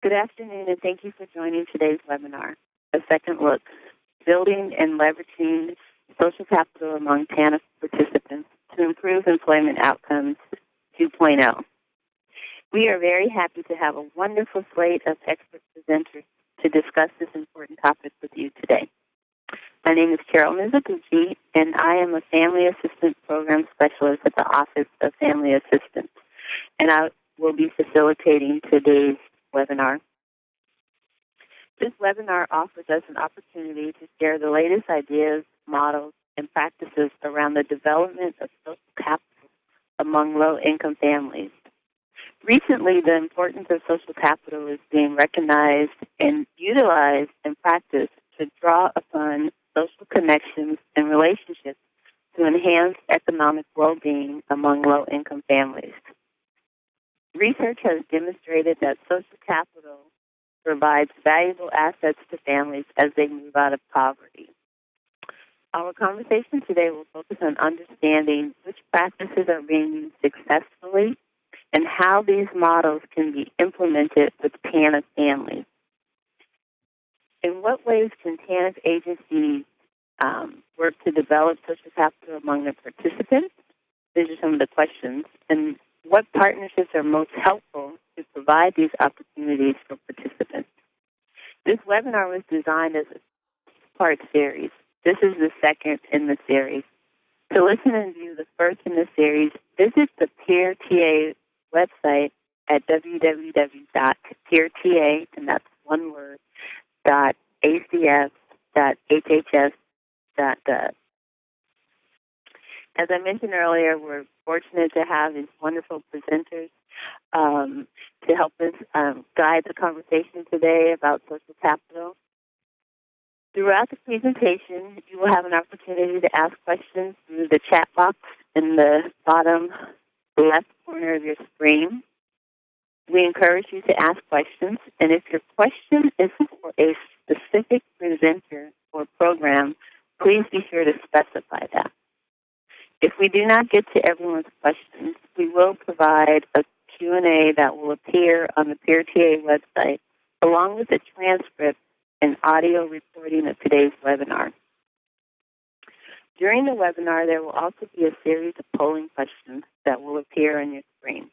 Good afternoon, and thank you for joining today's webinar, A Second Look, Building and Leveraging Social Capital Among TANF Participants to Improve Employment Outcomes 2.0. We are very happy to have a wonderful slate of expert presenters to discuss this important topic with you today. My name is Carol Mizuguchi, and I am a Family Assistance Program Specialist at the Office of Family Assistance, and I will be facilitating today's webinar. This webinar offers us an opportunity to share the latest ideas, models, and practices around the development of social capital among low-income families. Recently, the importance of social capital is being recognized and utilized and practiced to draw upon social connections and relationships to enhance economic well-being among low-income families. Research has demonstrated that social capital provides valuable assets to families as they move out of poverty. Our conversation today will focus on understanding which practices are being used successfully and how these models can be implemented with TANF families. In what ways can TANF agencies work to develop social capital among their participants? These are some of the questions. And what partnerships are most helpful to provide these opportunities for participants? This webinar was designed as a two-part series. This is the second in the series. To listen and view the first in the series, visit the Peer TA website at www.peerta, and that's one word, .acf.hhs.gov. As I mentioned earlier, we're fortunate to have these wonderful presenters to help us guide the conversation today about social capital. Throughout the presentation, you will have an opportunity to ask questions through the chat box in the bottom left corner of your screen. We encourage you to ask questions, and if your question is for a specific presenter or program, please be sure to specify that. If we do not get to everyone's questions, we will provide a Q&A that will appear on the Peer TA website, along with a transcript and audio recording of today's webinar. During the webinar, there will also be a series of polling questions that will appear on your screen.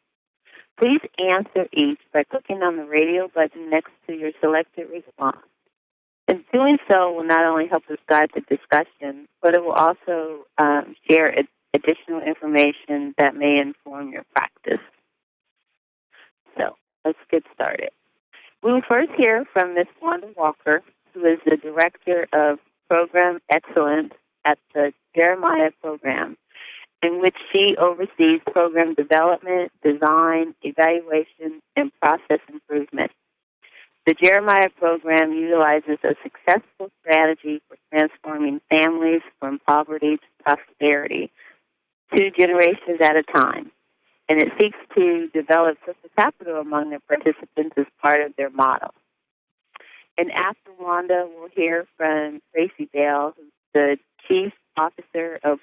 Please answer each by clicking on the radio button next to your selected response. And doing so will not only help us guide the discussion, but it will also share additional information that may inform your practice. So let's get started. We will first hear from Ms. Wanda Walker, who is the Director of Program Excellence at the Jeremiah Program, in which she oversees program development, design, evaluation, and process improvement. The Jeremiah Program utilizes a successful strategy for transforming families from poverty to prosperity, 2 generations at a time, and it seeks to develop social capital among their participants as part of their model. And after Wanda, we'll hear from Tracy Bale, who's the Chief Officer of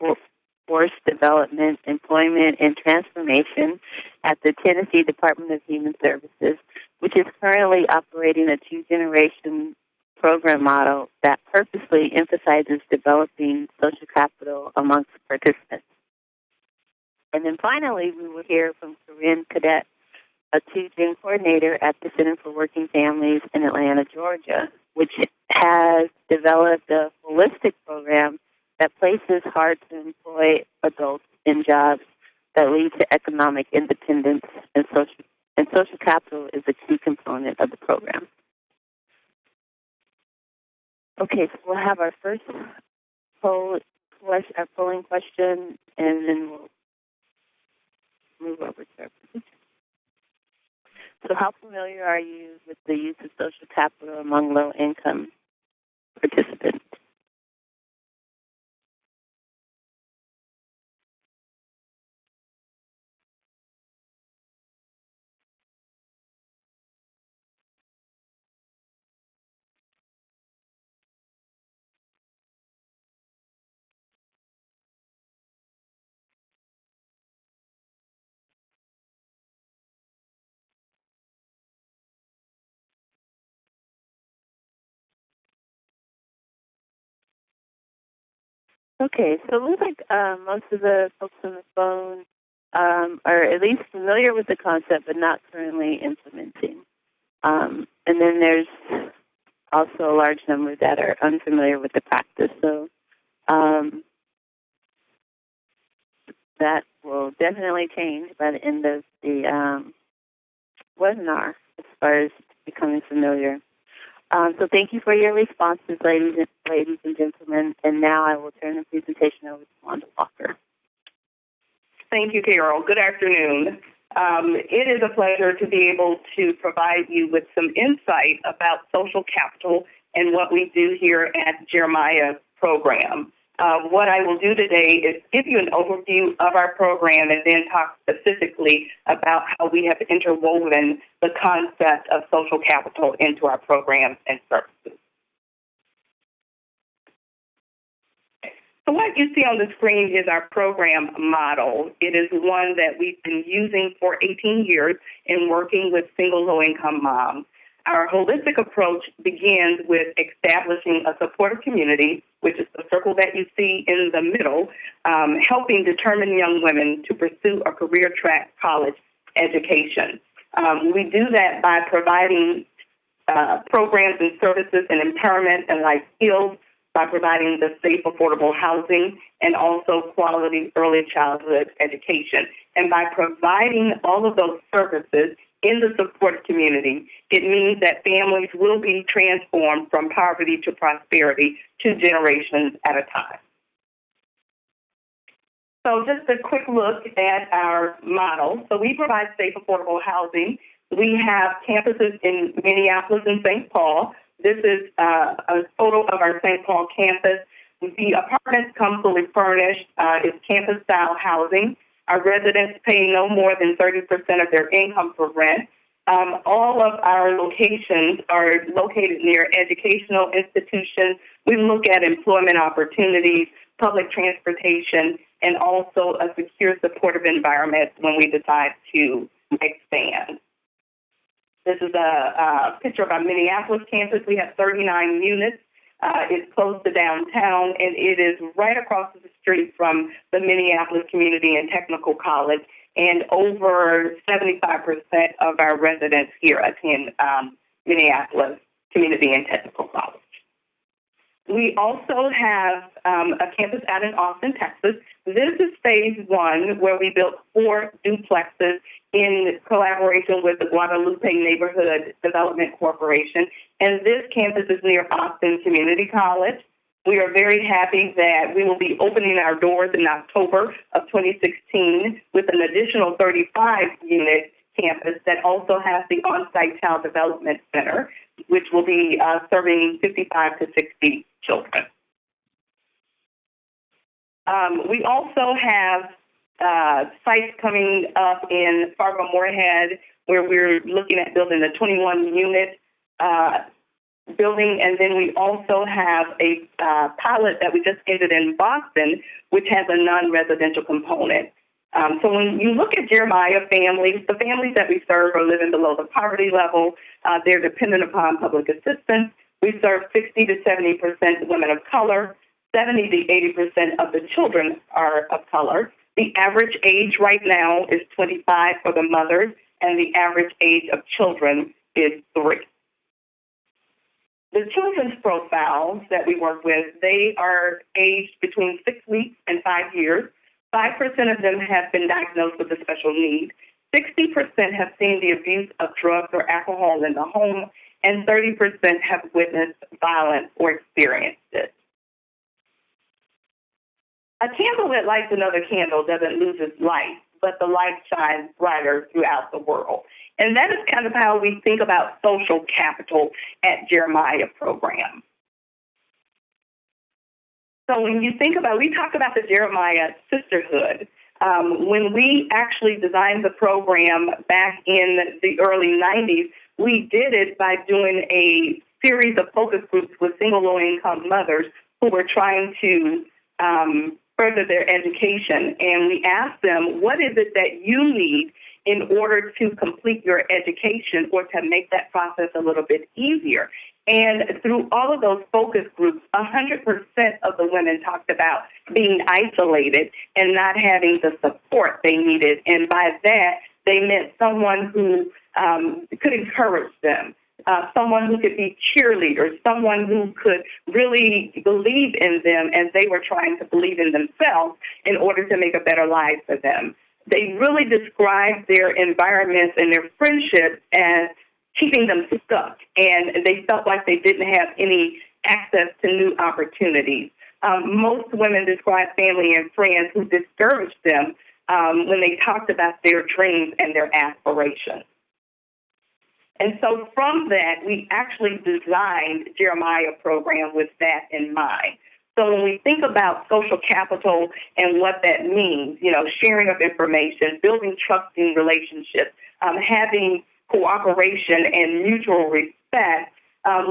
Workforce Development, Employment, and Transformation at the Tennessee Department of Human Services, which is currently operating a 2-generation program model that purposely emphasizes developing social capital amongst participants. And then finally, we will hear from Corinne Cadet, a 2-gen coordinator at the Center for Working Families in Atlanta, Georgia, which has developed a holistic program that places hard-to-employ adults in jobs that lead to economic independence, and social capital is a key component of the program. Okay, so we'll have our first polling question, and then we'll move over to our presentation. So how familiar are you with the use of social capital among low-income participants? Okay, so it looks like most of the folks on the phone are at least familiar with the concept, but not currently implementing. And then there's also a large number that are unfamiliar with the practice. So that will definitely change by the end of the webinar as far as becoming familiar. So thank you for your responses, ladies and gentlemen. And now I will turn the presentation over to Wanda Walker. Thank you, Carol. Good afternoon. It is a pleasure to be able to provide you with some insight about social capital and what we do here at Jeremiah program. What I will do today is give you an overview of our program and then talk specifically about how we have interwoven the concept of social capital into our programs and services. So what you see on the screen is our program model. It is one that we've been using for 18 years in working with single low-income moms. Our holistic approach begins with establishing a supportive community, which is the circle that you see in the middle, helping determined young women to pursue a career track college education. We do that by providing programs and services and empowerment and life skills, by providing the safe, affordable housing, and also quality early childhood education. And by providing all of those services in the supportive community, it means that families will be transformed from poverty to prosperity 2 generations at a time. So just a quick look at our model. So we provide safe, affordable housing. We have campuses in Minneapolis and St. Paul. This is a photo of our St. Paul campus. The apartments come fully furnished. It's campus-style housing. Our residents pay no more than 30% of their income for rent. All of our locations are located near educational institutions. We look at employment opportunities, public transportation, and also a secure, supportive environment when we decide to expand. This is a picture of our Minneapolis campus. We have 39 units. It's close to downtown, and it is right across the street from the Minneapolis Community and Technical College, and over 75% of our residents here attend Minneapolis Community and Technical College. We also have a campus out in Austin, Texas. This is phase 1, where we built 4 duplexes in collaboration with the Guadalupe Neighborhood Development Corporation. And this campus is near Austin Community College. We are very happy that we will be opening our doors in October of 2016 with an additional 35-unit campus that also has the on-site child development center, which will be serving 55 to 60 children. We also have sites coming up in Fargo-Moorhead, where we're looking at building a 21-unit building, and then we also have a pilot that we just ended in Boston, which has a non-residential component. So when you look at Jeremiah families, the families that we serve are living below the poverty level. They're dependent upon public assistance. We serve 60 to 70% women of color. 70 to 80% of the children are of color. The average age right now is 25 for the mothers, and the average age of children is 3. The children's profiles that we work with, they are aged between 6 weeks and 5 years. 5% of them have been diagnosed with a special need. 60% have seen the abuse of drugs or alcohol in the home, and 30% have witnessed violence or experienced it. A candle that lights another candle doesn't lose its light, but the light shines brighter throughout the world. And that is kind of how we think about social capital at Jeremiah program. So when you think about, we talk about the Jeremiah sisterhood. When we actually designed the program back in the early 90s, we did it by doing a series of focus groups with single low-income mothers who were trying to further their education. And we asked them, what is it that you need in order to complete your education or to make that process a little bit easier? And through all of those focus groups, 100% of the women talked about being isolated and not having the support they needed. And by that, they meant someone who could encourage them, someone who could be cheerleaders, someone who could really believe in them as they were trying to believe in themselves in order to make a better life for them. They really described their environments and their friendships as keeping them stuck, and they felt like they didn't have any access to new opportunities. Most women described family and friends who discouraged them when they talked about their dreams and their aspirations. And so from that, we actually designed Jeremiah program with that in mind. So when we think about social capital and what that means, sharing of information, building trusting relationships, having cooperation and mutual respect,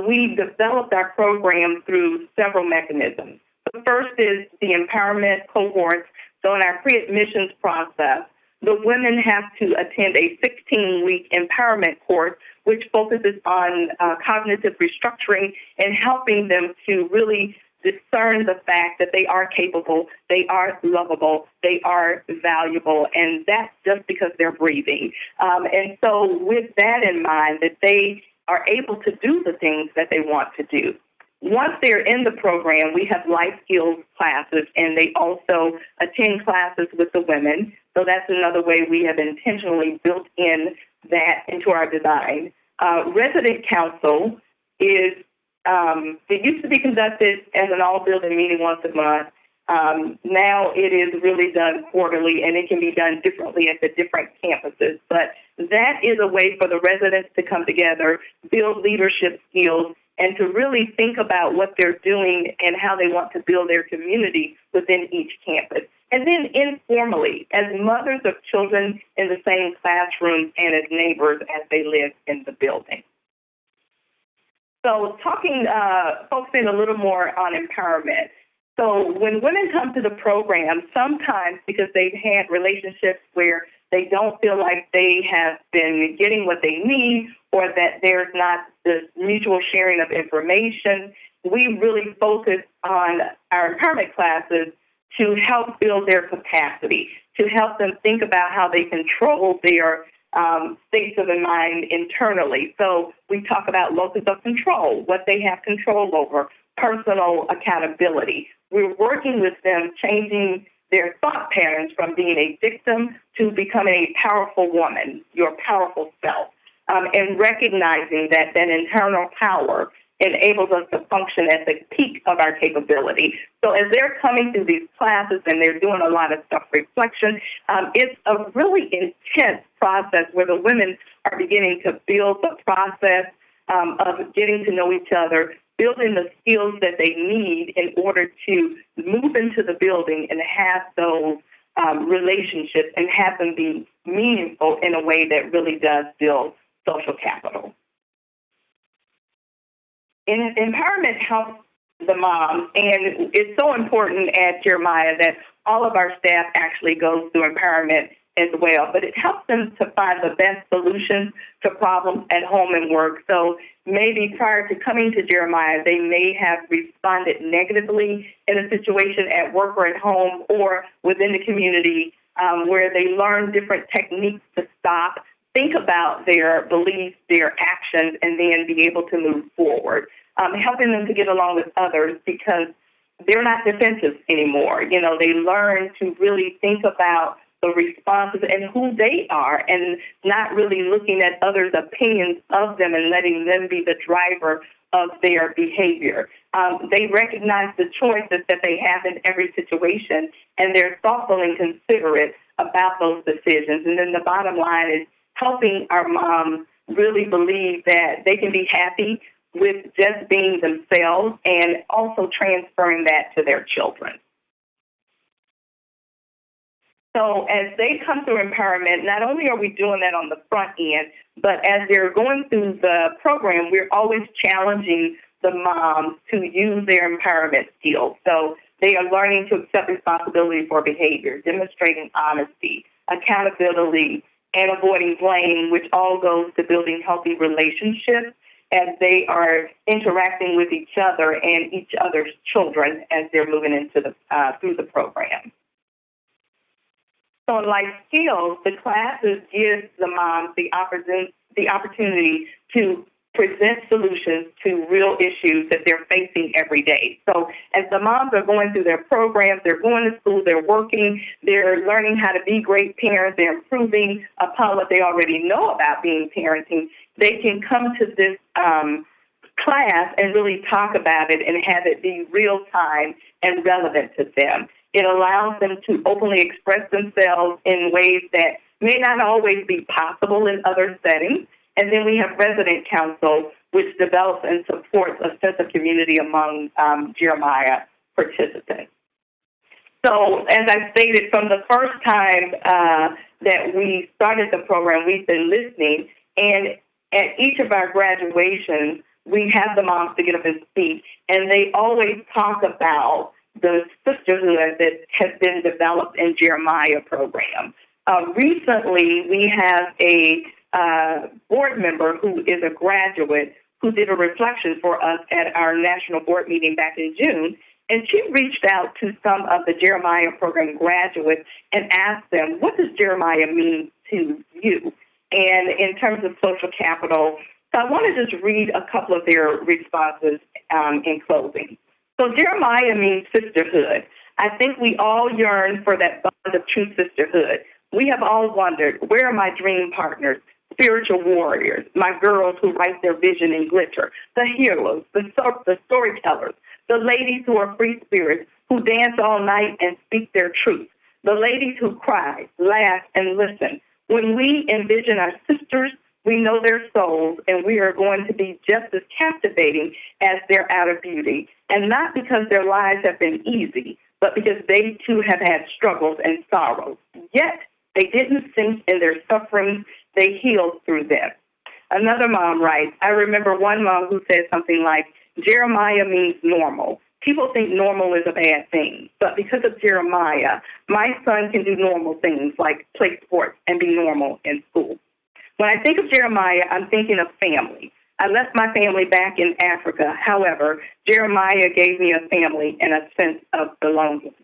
we developed our program through several mechanisms. The first is the empowerment cohorts. So in our pre-admissions process, the women have to attend a 16-week empowerment course, which focuses on cognitive restructuring and helping them to really discern the fact that they are capable, they are lovable, they are valuable, and that's just because they're breathing. And so with that in mind, that they are able to do the things that they want to do. Once they're in the program, we have life skills classes, and they also attend classes with the women. So that's another way we have intentionally built in that into our design. Resident council is it used to be conducted as an all-building meeting once a month. Now it is really done quarterly, and it can be done differently at the different campuses. But that is a way for the residents to come together, build leadership skills, and to really think about what they're doing and how they want to build their community within each campus. And then informally, as mothers of children in the same classroom and as neighbors as they live in the building. So focusing a little more on empowerment. So when women come to the program, sometimes because they've had relationships where they don't feel like they have been getting what they need or that there's not this mutual sharing of information, we really focus on our empowerment classes to help build their capacity, to help them think about how they control their states of the mind internally. So we talk about locus of control, what they have control over, personal accountability. We're working with them, changing their thought patterns from being a victim to becoming a powerful woman, your powerful self, and recognizing that internal power enables us to function at the peak of our capability. So as they're coming through these classes and they're doing a lot of self-reflection, it's a really intense process where the women are beginning to build the process of getting to know each other, building the skills that they need in order to move into the building and have those relationships and have them be meaningful in a way that really does build social capital. Empowerment helps the moms, and it's so important at Jeremiah that all of our staff actually goes through empowerment as well, but it helps them to find the best solutions to problems at home and work. So maybe prior to coming to Jeremiah, they may have responded negatively in a situation at work or at home or within the community where they learn different techniques to stop, think about their beliefs, their actions, and then be able to move forward, helping them to get along with others because they're not defensive anymore. They learn to really think about the responses and who they are and not really looking at others' opinions of them and letting them be the driver of their behavior. They recognize the choices that they have in every situation, and they're thoughtful and considerate about those decisions. And then the bottom line is helping our moms really believe that they can be happy with just being themselves and also transferring that to their children. So as they come through empowerment, not only are we doing that on the front end, but as they're going through the program, we're always challenging the moms to use their empowerment skills. So they are learning to accept responsibility for behavior, demonstrating honesty, accountability, and avoiding blame, which all goes to building healthy relationships as they are interacting with each other and each other's children as they're moving into through the program. So in life skills, the classes give the moms the opportunity to present solutions to real issues that they're facing every day. So as the moms are going through their programs, they're going to school, they're working, they're learning how to be great parents, they're improving upon what they already know about being parenting, they can come to this class and really talk about it and have it be real time and relevant to them. It allows them to openly express themselves in ways that may not always be possible in other settings. And then we have resident council, which develops and supports a sense of community among Jeremiah participants. So as I stated, from the first time that we started the program, we've been listening. And at each of our graduations, we have the moms to get up and speak. And they always talk about the sisterhood that has been developed in Jeremiah program. Recently, we have a board member who is a graduate who did a reflection for us at our national board meeting back in June. And she reached out to some of the Jeremiah program graduates and asked them, what does Jeremiah mean to you? And in terms of social capital, so I want to just read a couple of their responses in closing. So Jeremiah means sisterhood. I think we all yearn for that bond of true sisterhood. We have all wondered, where are my dream partners, spiritual warriors, my girls who write their vision in glitter, the heroes, the storytellers, the ladies who are free spirits, who dance all night and speak their truth, the ladies who cry, laugh, and listen. When we envision our sisters, we know their souls, and we are going to be just as captivating as their outer beauty. And not because their lives have been easy, but because they too have had struggles and sorrows. Yet they didn't sink in their sufferings, they healed through them. Another mom writes, I remember one mom who said something like, Jeremiah means normal. People think normal is a bad thing, but because of Jeremiah, my son can do normal things like play sports and be normal in school. When I think of Jeremiah, I'm thinking of family. I left my family back in Africa. However, Jeremiah gave me a family and a sense of belonging.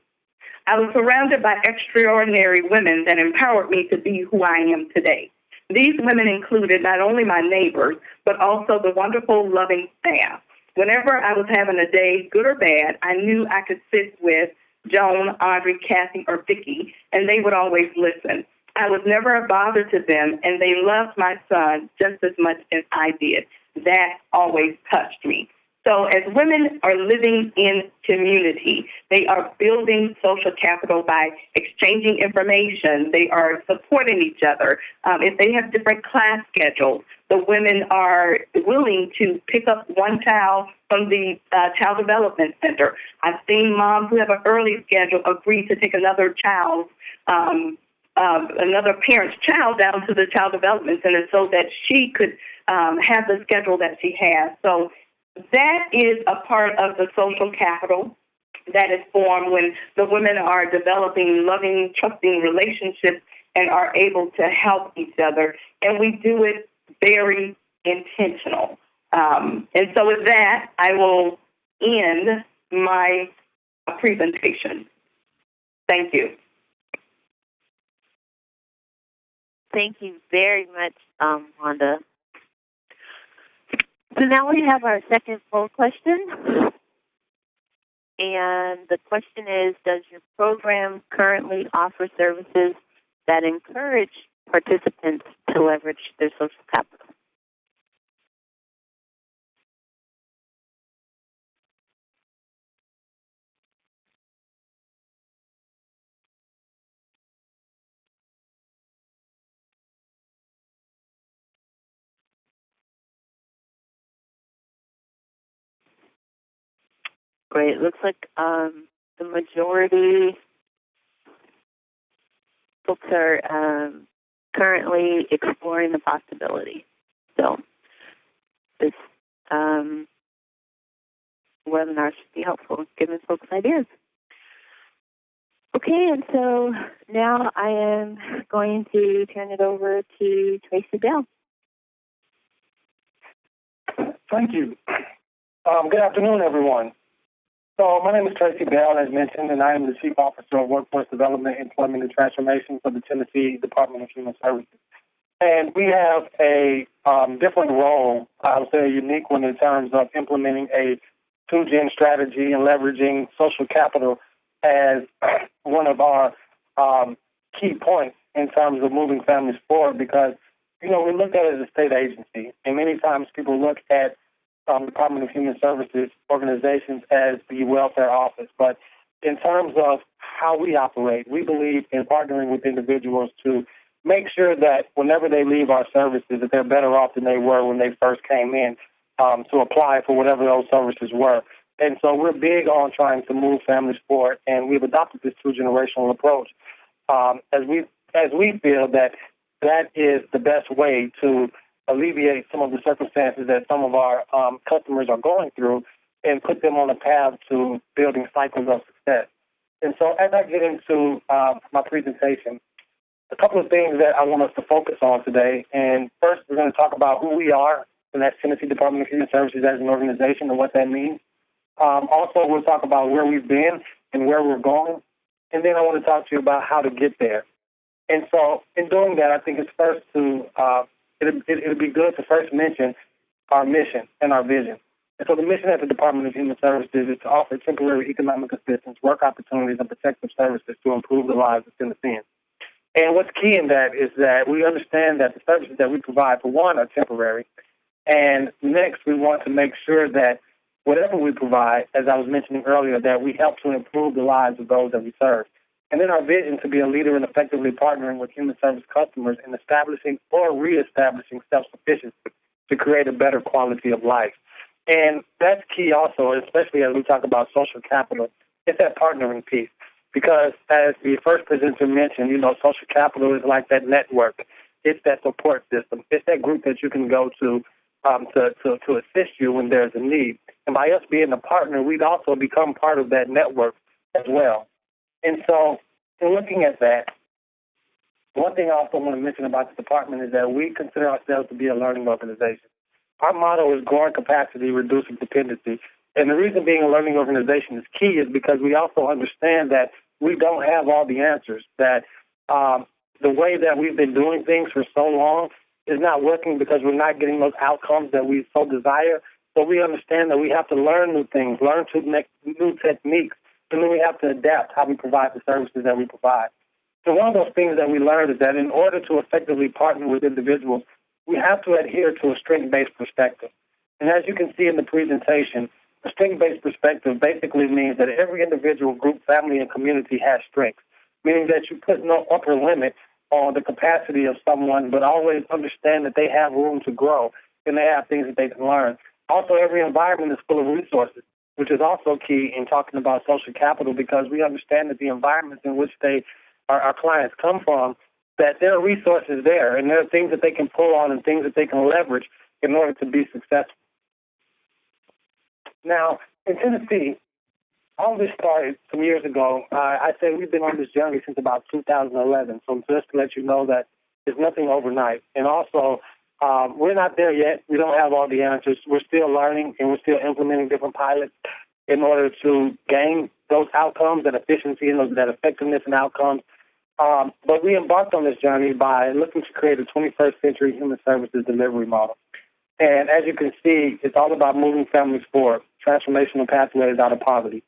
I was surrounded by extraordinary women that empowered me to be who I am today. These women included not only my neighbors, but also the wonderful, loving staff. Whenever I was having a day, good or bad, I knew I could sit with Joan, Audrey, Kathy, or Vicki, and they would always listen. I was never a bother to them, and they loved my son just as much as I did. That always touched me. So as women are living in community, they are building social capital by exchanging information. They are supporting each other. If they have different class schedules, the women are willing to pick up one child from the Child Development Center. I've seen moms who have an early schedule agree to take another parent's child down to the Child Development Center so that she could have the schedule that she has. So that is a part of the social capital that is formed when the women are developing loving, trusting relationships and are able to help each other. And we do it very intentional. And so with that, I will end my presentation. Thank you. Thank you very much, Wanda. So now we have our second poll question. And the question is, does your program currently offer services that encourage participants to leverage their social capital? Great. It looks like the majority folks are currently exploring the possibility. So this webinar should be helpful in giving folks ideas. Okay, and so now I am going to turn it over to Tracy Bell. Thank you. Good afternoon, everyone. So my name is Tracy Bell, as mentioned, and I am the Chief Officer of Workforce Development, Employment, and Transformation for the Tennessee Department of Human Services. And we have a different role, I would say a unique one in terms of implementing a 2-gen strategy and leveraging social capital as one of our key points in terms of moving families forward because, we look at it as a state agency, and many times people look at Department of Human Services organizations as the welfare office. But in terms of how we operate, we believe in partnering with individuals to make sure that whenever they leave our services, that they're better off than they were when they first came in to apply for whatever those services were. And so we're big on trying to move families forward, and we've adopted this 2-generational approach as we feel that is the best way to alleviate some of the circumstances that some of our customers are going through and put them on a path to building cycles of success. And so as I get into my presentation, a couple of things that I want us to focus on today. And first, we're going to talk about who we are, and that's Tennessee Department of Human Services as an organization and what that means. Also, we'll talk about where we've been and where we're going. And then I want to talk to you about how to get there. And so in doing that, I think it's first to it'd be good to first mention our mission and our vision. And so the mission at the Department of Human Services is to offer temporary economic assistance, work opportunities, and protective services to improve the lives of Tennesseans. And what's key in that is that we understand that the services that we provide, for one, are temporary. And next, we want to make sure that whatever we provide, as I was mentioning earlier, that we help to improve the lives of those that we serve. And then our vision to be a leader in effectively partnering with human service customers in establishing or reestablishing self-sufficiency to create a better quality of life. And that's key also, especially as we talk about social capital. It's that partnering piece. Because as the first presenter mentioned, social capital is like that network. It's that support system. It's that group that you can go to assist you when there's a need. And by us being a partner, we'd also become part of that network as well. And so in looking at that, one thing I also want to mention about the department is that we consider ourselves to be a learning organization. Our motto is growing capacity, reducing dependency. And the reason being a learning organization is key is because we also understand that we don't have all the answers, that the way that we've been doing things for so long is not working because we're not getting those outcomes that we so desire. So we understand that we have to learn new things, learn to make new techniques, and then we have to adapt how we provide the services that we provide. So one of those things that we learned is that in order to effectively partner with individuals, we have to adhere to a strength-based perspective. And as you can see in the presentation, a strength-based perspective basically means that every individual, group, family, and community has strengths, meaning that you put no upper limit on the capacity of someone, but always understand that they have room to grow and they have things that they can learn. Also, every environment is full of resources, which is also key in talking about social capital because we understand that the environments in which our clients come from, that there are resources there and there are things that they can pull on and things that they can leverage in order to be successful. Now, in Tennessee, all this started some years ago. I say we've been on this journey since about 2011, so just to let you know that there's nothing overnight. And also, we're not there yet. We don't have all the answers. We're still learning, and we're still implementing different pilots in order to gain those outcomes, that efficiency and that effectiveness and outcomes. But we embarked on this journey by looking to create a 21st century human services delivery model. And as you can see, it's all about moving families forward, transformational pathways out of poverty.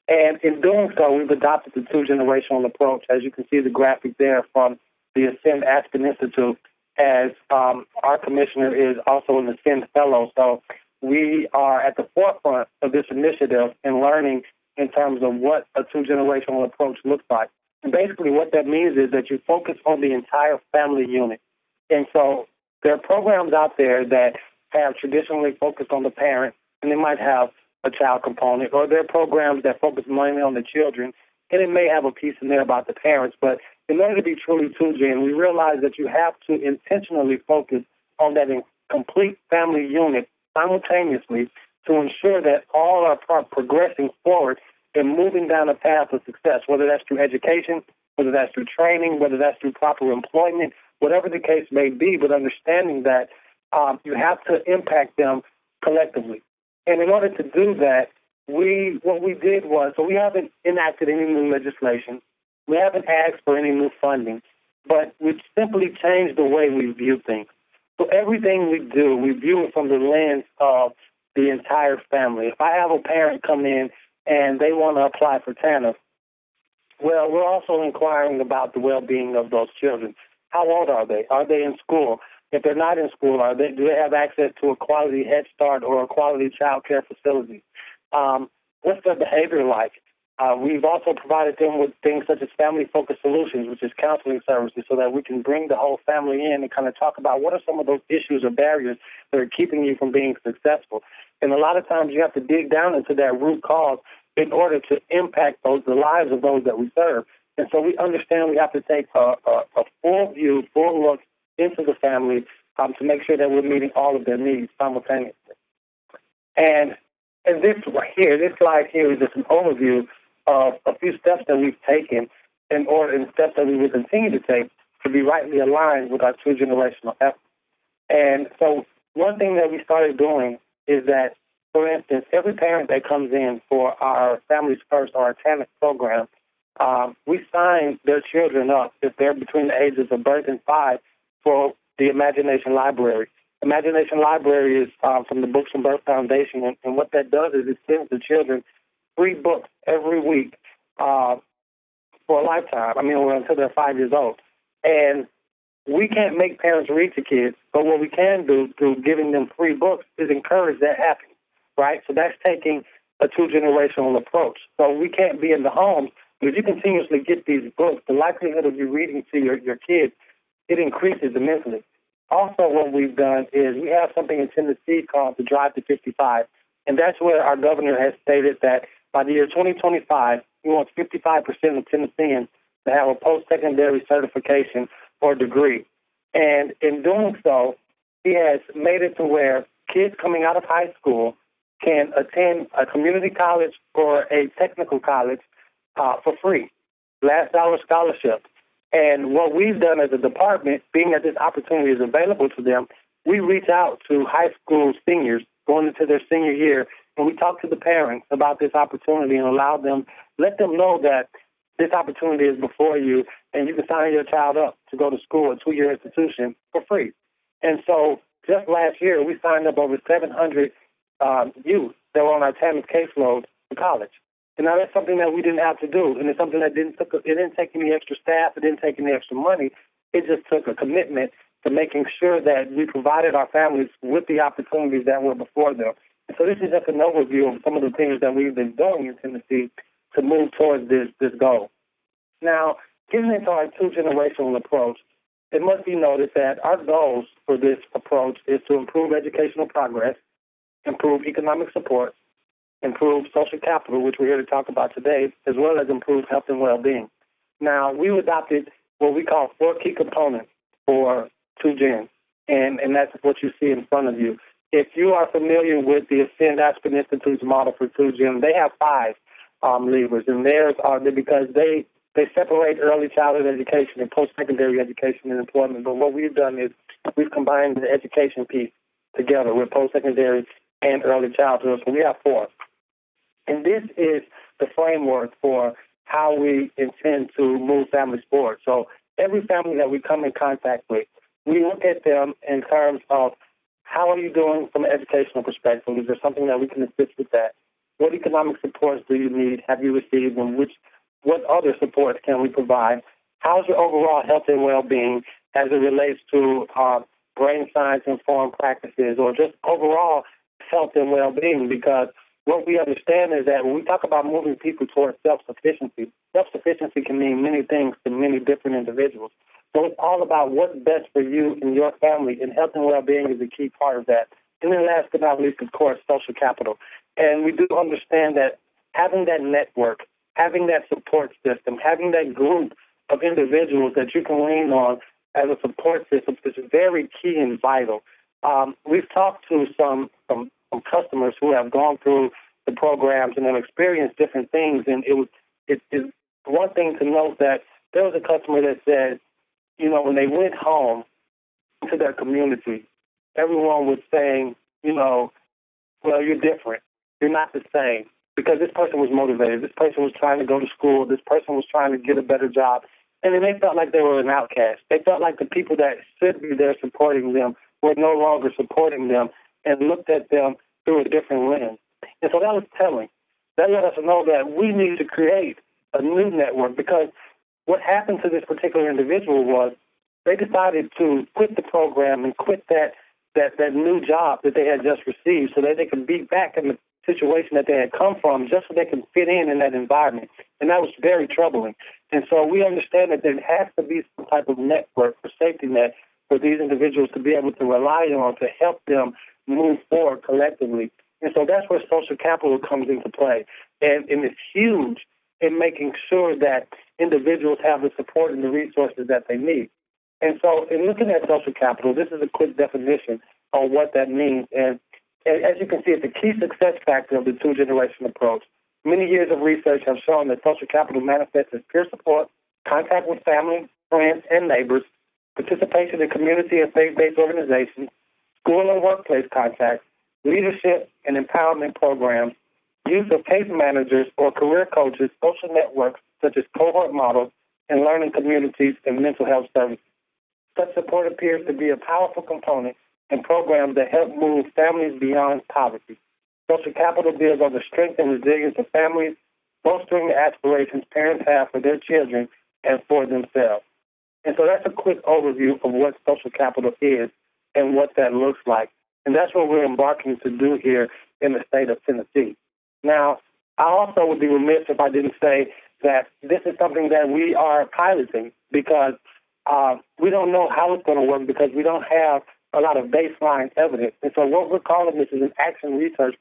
And in doing so, we've adopted the 2-generational approach. As you can see the graphic there from the Ascend Aspen Institute, as our commissioner is also an Ascend Fellow. So we are at the forefront of this initiative and learning in terms of what a 2-generational approach looks like. And basically what that means is that you focus on the entire family unit. And so there are programs out there that have traditionally focused on the parent, and they might have a child component, or there are programs that focus mainly on the children, and it may have a piece in there about the parents. But in order to be truly 2Gen, we realize that you have to intentionally focus on that complete family unit simultaneously to ensure that all are progressing forward and moving down a path of success, whether that's through education, whether that's through training, whether that's through proper employment, whatever the case may be, but understanding that you have to impact them collectively. And in order to do that, what we did was, so we haven't enacted any new legislation. We haven't asked for any new funding, but we simply changed the way we view things. So everything we do, we view it from the lens of the entire family. If I have a parent come in and they want to apply for TANF, well, we're also inquiring about the well-being of those children. How old are they? Are they in school? If they're not in school, do they have access to a quality Head Start or a quality child care facility? What's their behavior like? We've also provided them with things such as family-focused solutions, which is counseling services, so that we can bring the whole family in and kind of talk about what are some of those issues or barriers that are keeping you from being successful. And a lot of times you have to dig down into that root cause in order to impact the lives of those that we serve. And so we understand we have to take a full view, full look into the family to make sure that we're meeting all of their needs simultaneously. And this right here, this slide here is just an overview of a few steps that we've taken and steps that we will continue to take to be rightly aligned with our two generational efforts. And so one thing that we started doing is that, for instance, every parent that comes in for our Families First or our TANF program, we sign their children up if they're between the ages of birth and 5 for the Imagination Library. Imagination Library is from the Books from Birth Foundation, and what that does is it sends the children free books every week for a lifetime. Until they're 5 years old. And we can't make parents read to kids, but what we can do through giving them free books is encourage that happening, right? So that's taking a two-generational approach. So we can't be in the home, but if you continuously get these books, the likelihood of you reading to your kids, it increases immensely. Also, what we've done is we have something in Tennessee called the Drive to 55, and that's where our governor has stated that by the year 2025, he wants 55% of Tennesseans to have a post-secondary certification or degree. And in doing so, he has made it to where kids coming out of high school can attend a community college or a technical college for free, last dollar scholarship. And what we've done as a department, being that this opportunity is available to them, we reach out to high school seniors going into their senior year, and we talk to the parents about this opportunity and let them know that this opportunity is before you, and you can sign your child up to go to school at a 2-year institution for free. And so just last year, we signed up over 700 youth that were on our TANF caseload to college. And now that's something that we didn't have to do, and it's something that didn't take any extra staff, it didn't take any extra money. It just took a commitment to making sure that we provided our families with the opportunities that were before them. And so this is just an overview of some of the things that we've been doing in Tennessee to move towards this goal. Now, getting into our two-generational approach, it must be noted that our goals for this approach is to improve educational progress, improve economic support, improve social capital, which we're here to talk about today, as well as improve health and well-being. Now, we've adopted what we call 4 key components for 2Gen, and that's what you see in front of you. If you are familiar with the Ascend Aspen Institute's model for 2Gen, they have 5 levers, and theirs are because they separate early childhood education and post-secondary education and employment. But what we've done is we've combined the education piece together with post-secondary and early childhood. So we have 4. And this is the framework for how we intend to move families forward. So every family that we come in contact with, we look at them in terms of how are you doing from an educational perspective? Is there something that we can assist with that? What economic supports do you need? Have you received them? What other supports can we provide? How's your overall health and well-being as it relates to brain science-informed practices or just overall health and well-being? Because what we understand is that when we talk about moving people towards self-sufficiency can mean many things to many different individuals. So it's all about what's best for you and your family, and health and well-being is a key part of that. And then last but not least, of course, social capital. And we do understand that having that network, having that support system, having that group of individuals that you can lean on as a support system is very key and vital. We've talked to some customers who have gone through the programs and have experienced different things, and it's one thing to note that there was a customer that said, when they went home to their community, everyone was saying, well, you're different. You're not the same. Because this person was motivated. This person was trying to go to school. This person was trying to get a better job. And then they felt like they were an outcast. They felt like the people that should be there supporting them were no longer supporting them and looked at them through a different lens. And so that was telling. That let us know that we need to create a new network, because what happened to this particular individual was they decided to quit the program and quit that new job that they had just received so that they could be back in the situation that they had come from, just so they could fit in that environment. And that was very troubling. And so we understand that there has to be some type of network or safety net for these individuals to be able to rely on to help them move forward collectively. And so that's where social capital comes into play. And it's huge in making sure that individuals have the support and the resources that they need. And so in looking at social capital, this is a quick definition on what that means. And as you can see, it's a key success factor of the two-generation approach. Many years of research have shown that social capital manifests as peer support, contact with family, friends, and neighbors, participation in community and faith-based organizations, school and workplace contacts, leadership and empowerment programs, use of case managers or career coaches, social networks such as cohort models, and learning communities and mental health services. Such support appears to be a powerful component in programs that help move families beyond poverty. Social capital builds on the strength and resilience of families, bolstering the aspirations parents have for their children and for themselves. And so that's a quick overview of what social capital is and what that looks like. And that's what we're embarking to do here in the state of Tennessee. Now, I also would be remiss if I didn't say that this is something that we are piloting, because we don't know how it's going to work, because we don't have a lot of baseline evidence. And so what we're calling this is an action research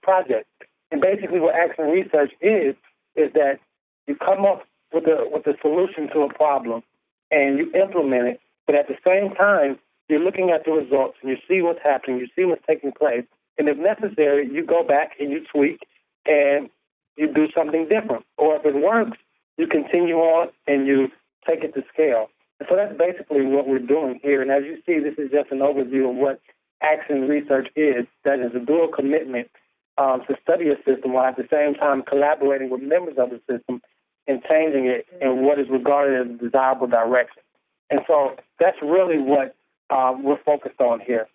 project. And basically what action research is that you come up with a solution to a problem and you implement it, but at the same time, you're looking at the results and you see what's happening, you see what's taking place, and if necessary, you go back and you tweak and you do something different. Or if it works, you continue on and you take it to scale. And so that's basically what we're doing here. And as you see, this is just an overview of what action research is. That is a dual commitment to study a system while at the same time collaborating with members of the system and changing it in what is regarded as a desirable direction. And so that's really what we're focused on here.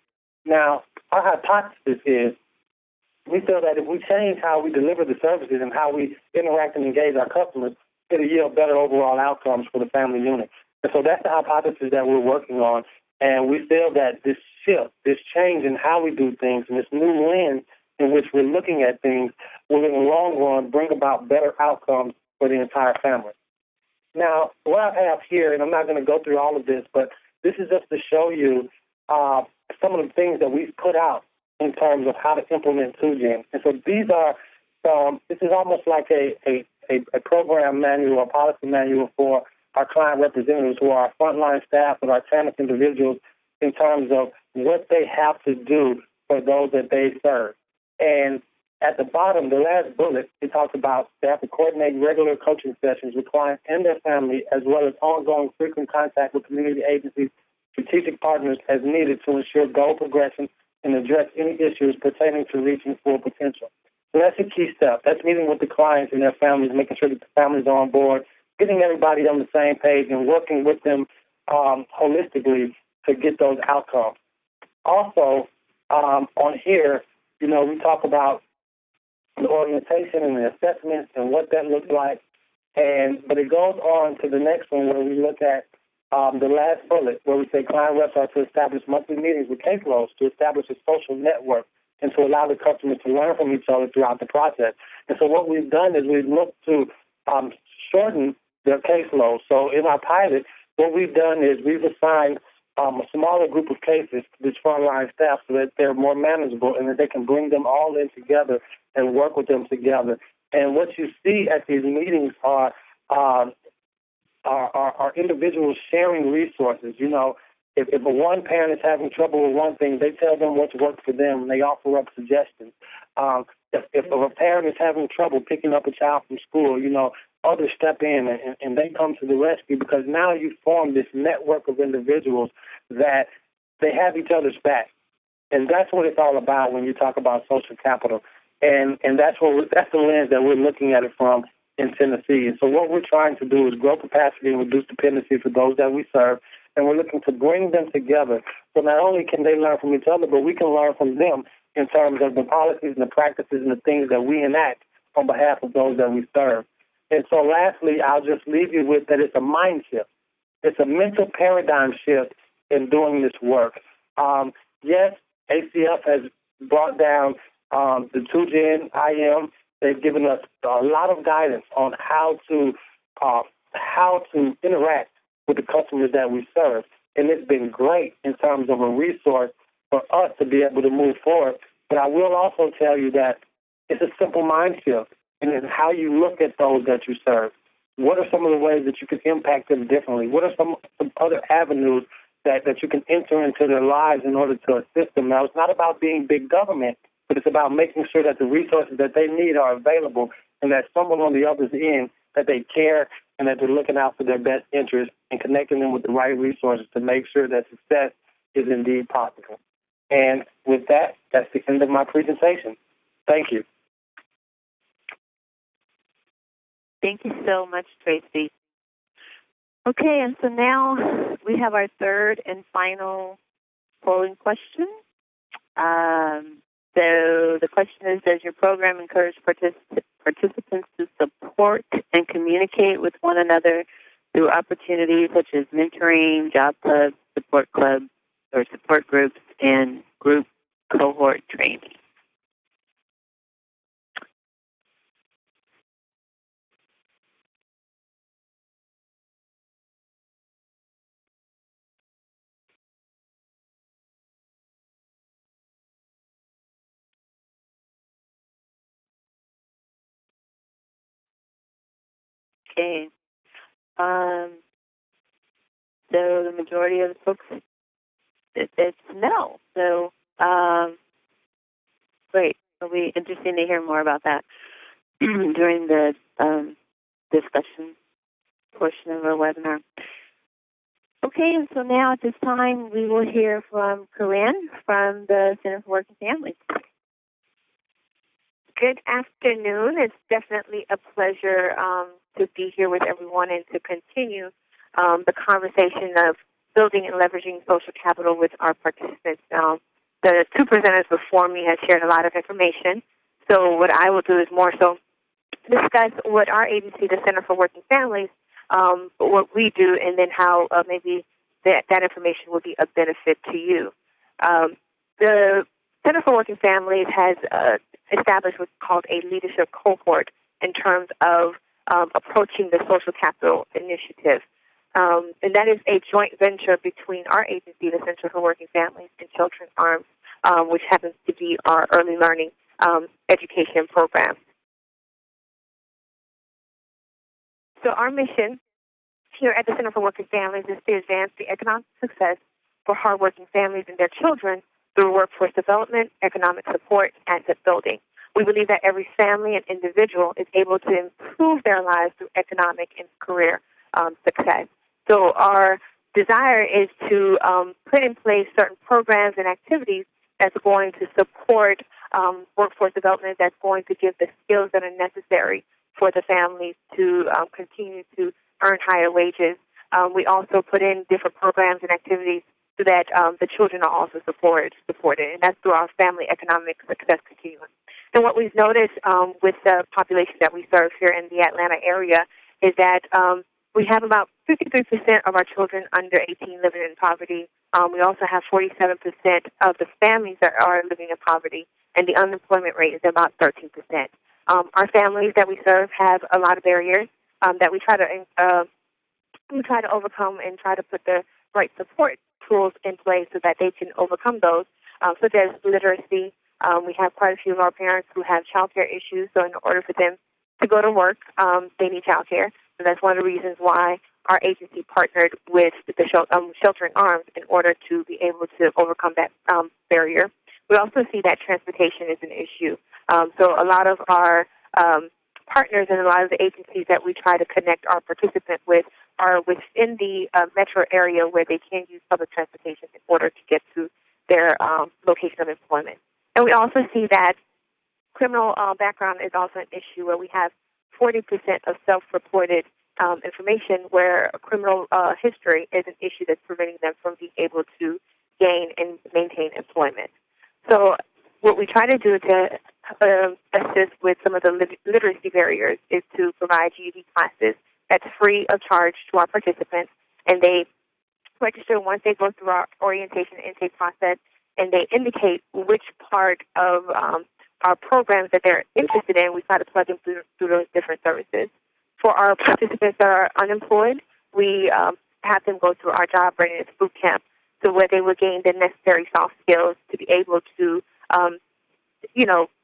Now, our hypothesis is we feel that if we change how we deliver the services and how we interact and engage our customers, it'll yield better overall outcomes for the family unit. And so that's the hypothesis that we're working on. And we feel that this shift, this change in how we do things, and this new lens in which we're looking at things will, in the long run, bring about better outcomes for the entire family. Now, what I have here, and I'm not going to go through all of this, but this is just to show you some of the things that we've put out in terms of how to implement 2Gen. And so these are, this is almost like a program manual, a policy manual for our client representatives who are our frontline staff and our TANF individuals in terms of what they have to do for those that they serve. And at the bottom, the last bullet, it talks about they have to coordinate regular coaching sessions with clients and their family, as well as ongoing frequent contact with community agencies, strategic partners as needed to ensure goal progression and address any issues pertaining to reaching full potential. So that's a key step. That's meeting with the clients and their families, making sure that the families are on board, getting everybody on the same page and working with them holistically to get those outcomes. Also, on here, we talk about the orientation and the assessments and what that looks like. But it goes on to the next one where we look at the last bullet where we say client reps are to establish monthly meetings with caseloads to establish a social network and to allow the customers to learn from each other throughout the process. And so what we've done is we've looked to shorten their caseload. So in our pilot, what we've done is we've assigned a smaller group of cases to this frontline staff so that they're more manageable and that they can bring them all in together and work with them together. And what you see at these meetings are individuals sharing resources. If a one parent is having trouble with one thing, they tell them what's worked for them, and they offer up suggestions. If a parent is having trouble picking up a child from school, others step in and they come to the rescue, because now you form this network of individuals that they have each other's back. And that's what it's all about when you talk about social capital. And that's the lens that we're looking at it from in Tennessee. And so what we're trying to do is grow capacity and reduce dependency for those that we serve. And we're looking to bring them together. So not only can they learn from each other, but we can learn from them in terms of the policies and the practices and the things that we enact on behalf of those that we serve. And so lastly, I'll just leave you with that it's a mind shift. It's a mental paradigm shift in doing this work. Yes, ACF has brought down the 2Gen IM. They've given us a lot of guidance on how to interact with the customers that we serve. And it's been great in terms of a resource for us to be able to move forward. But I will also tell you that it's a simple mind shift in how you look at those that you serve. What are some of the ways that you can impact them differently? What are some other avenues that you can enter into their lives in order to assist them? Now, it's not about being big government, but it's about making sure that the resources that they need are available and that someone on the other end, that they care and that they're looking out for their best interest and connecting them with the right resources to make sure that success is indeed possible. And with that, that's the end of my presentation. Thank you. Thank you so much, Tracy. Okay, and so now we have our third and final polling question. So the question is, does your program encourage participants to support and communicate with one another through opportunities such as mentoring, job clubs, support clubs, or support groups, and group cohort training? Okay. So the majority of the folks, it's no. So, great. It'll be interesting to hear more about that during the discussion portion of our webinar. Okay, and so now at this time, we will hear from Corinne from the Center for Working Families. Good afternoon. It's definitely a pleasure to be here with everyone and to continue the conversation of building and leveraging social capital with our participants. The two presenters before me have shared a lot of information. So what I will do is more so discuss what our agency, the Center for Working Families, what we do, and then how maybe that information will be of benefit to you. The Center for Working Families has established what's called a leadership cohort in terms of approaching the social capital initiative. And that is a joint venture between our agency, the Center for Working Families, and Children's Arms, which happens to be our early learning education program. So our mission here at the Center for Working Families is to advance the economic success for hardworking families and their children through workforce development, economic support, and asset building. We believe that every family and individual is able to improve their lives through economic and career success. So our desire is to put in place certain programs and activities that's going to support workforce development, that's going to give the skills that are necessary for the families to continue to earn higher wages. We also put in different programs and activities so that the children are also supported, and that's through our Family Economic Success Continuum. And what we've noticed with the population that we serve here in the Atlanta area is that we have about 53% of our children under 18 living in poverty. We also have 47% of the families that are living in poverty, and the unemployment rate is about 13%. Our families that we serve have a lot of barriers that we try to overcome and try to put the right support tools in place so that they can overcome those, such as literacy. We have quite a few of our parents who have child care issues, so in order for them to go to work, they need child care. So that's one of the reasons why our agency partnered with the Sheltering Arms in order to be able to overcome that barrier. We also see that transportation is an issue. So a lot of our partners and a lot of the agencies that we try to connect our participants with are within the metro area where they can use public transportation in order to get to their location of employment. And we also see that criminal background is also an issue where we have 40% of self-reported information where criminal history is an issue that's preventing them from being able to gain and maintain employment. So what we try to do to assist with some of the literacy barriers is to provide GED classes that's free of charge to our participants, and they register once they go through our orientation and intake process, and they indicate which part of our programs that they're interested in. We try to plug them through those different services. For our participants that are unemployed, we have them go through our job readiness boot camp, so where they will gain the necessary soft skills to be able to,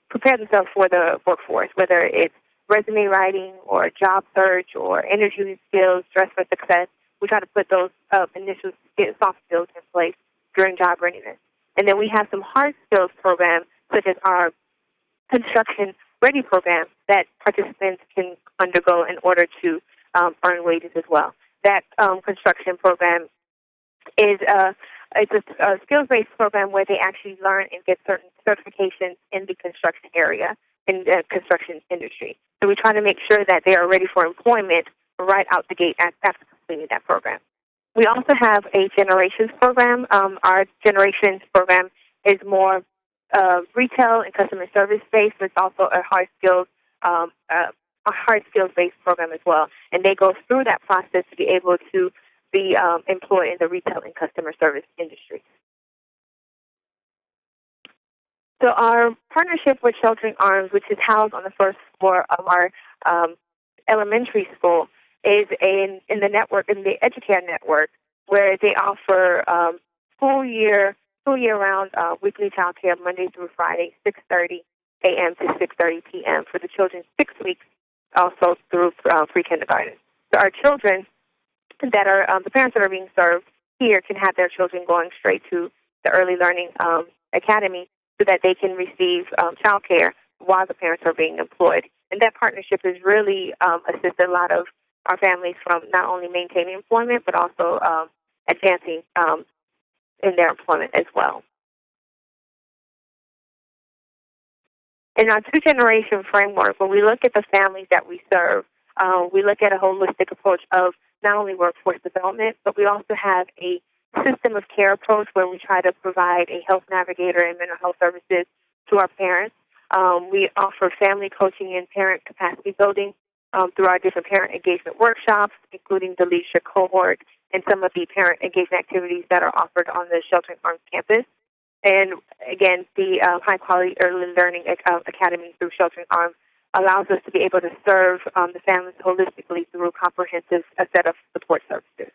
prepare themselves for the workforce, whether it's resume writing or job search or interviewing skills, dress for success. We try to put those initial soft skills in place during job readiness. And then we have some hard skills programs, such as our construction ready program that participants can undergo in order to earn wages as well. That construction program is it's a skills-based program where they actually learn and get certain certifications in the construction area, in the construction industry. So we try to make sure that they are ready for employment right out the gate after completing that program. We also have a generations program. Our generations program is more retail and customer service based, but it's also a hard skills based program as well. And they go through that process to be able to be employed in the retail and customer service industry. So our partnership with Sheltering Arms, which is housed on the first floor of our elementary school, is in the network, in the Educare network, where they offer full year-round weekly child care Monday through Friday, 6:30 a.m. to 6:30 p.m. for the children 6 weeks, also through pre-kindergarten. So our children that are, the parents that are being served here can have their children going straight to the Early Learning Academy so that they can receive child care while the parents are being employed. And that partnership has really assisted a lot of our families from not only maintaining employment, but also advancing in their employment as well. In our two-generation framework, when we look at the families that we serve, we look at a holistic approach of not only workforce development, but we also have a system of care approach where we try to provide a health navigator and mental health services to our parents. We offer family coaching and parent capacity building through our different parent engagement workshops, including the leadership cohort and some of the parent engagement activities that are offered on the Sheltering Arms campus. And again, the High Quality Early Learning Academy through Sheltering Arms allows us to be able to serve the families holistically through a comprehensive set of support services.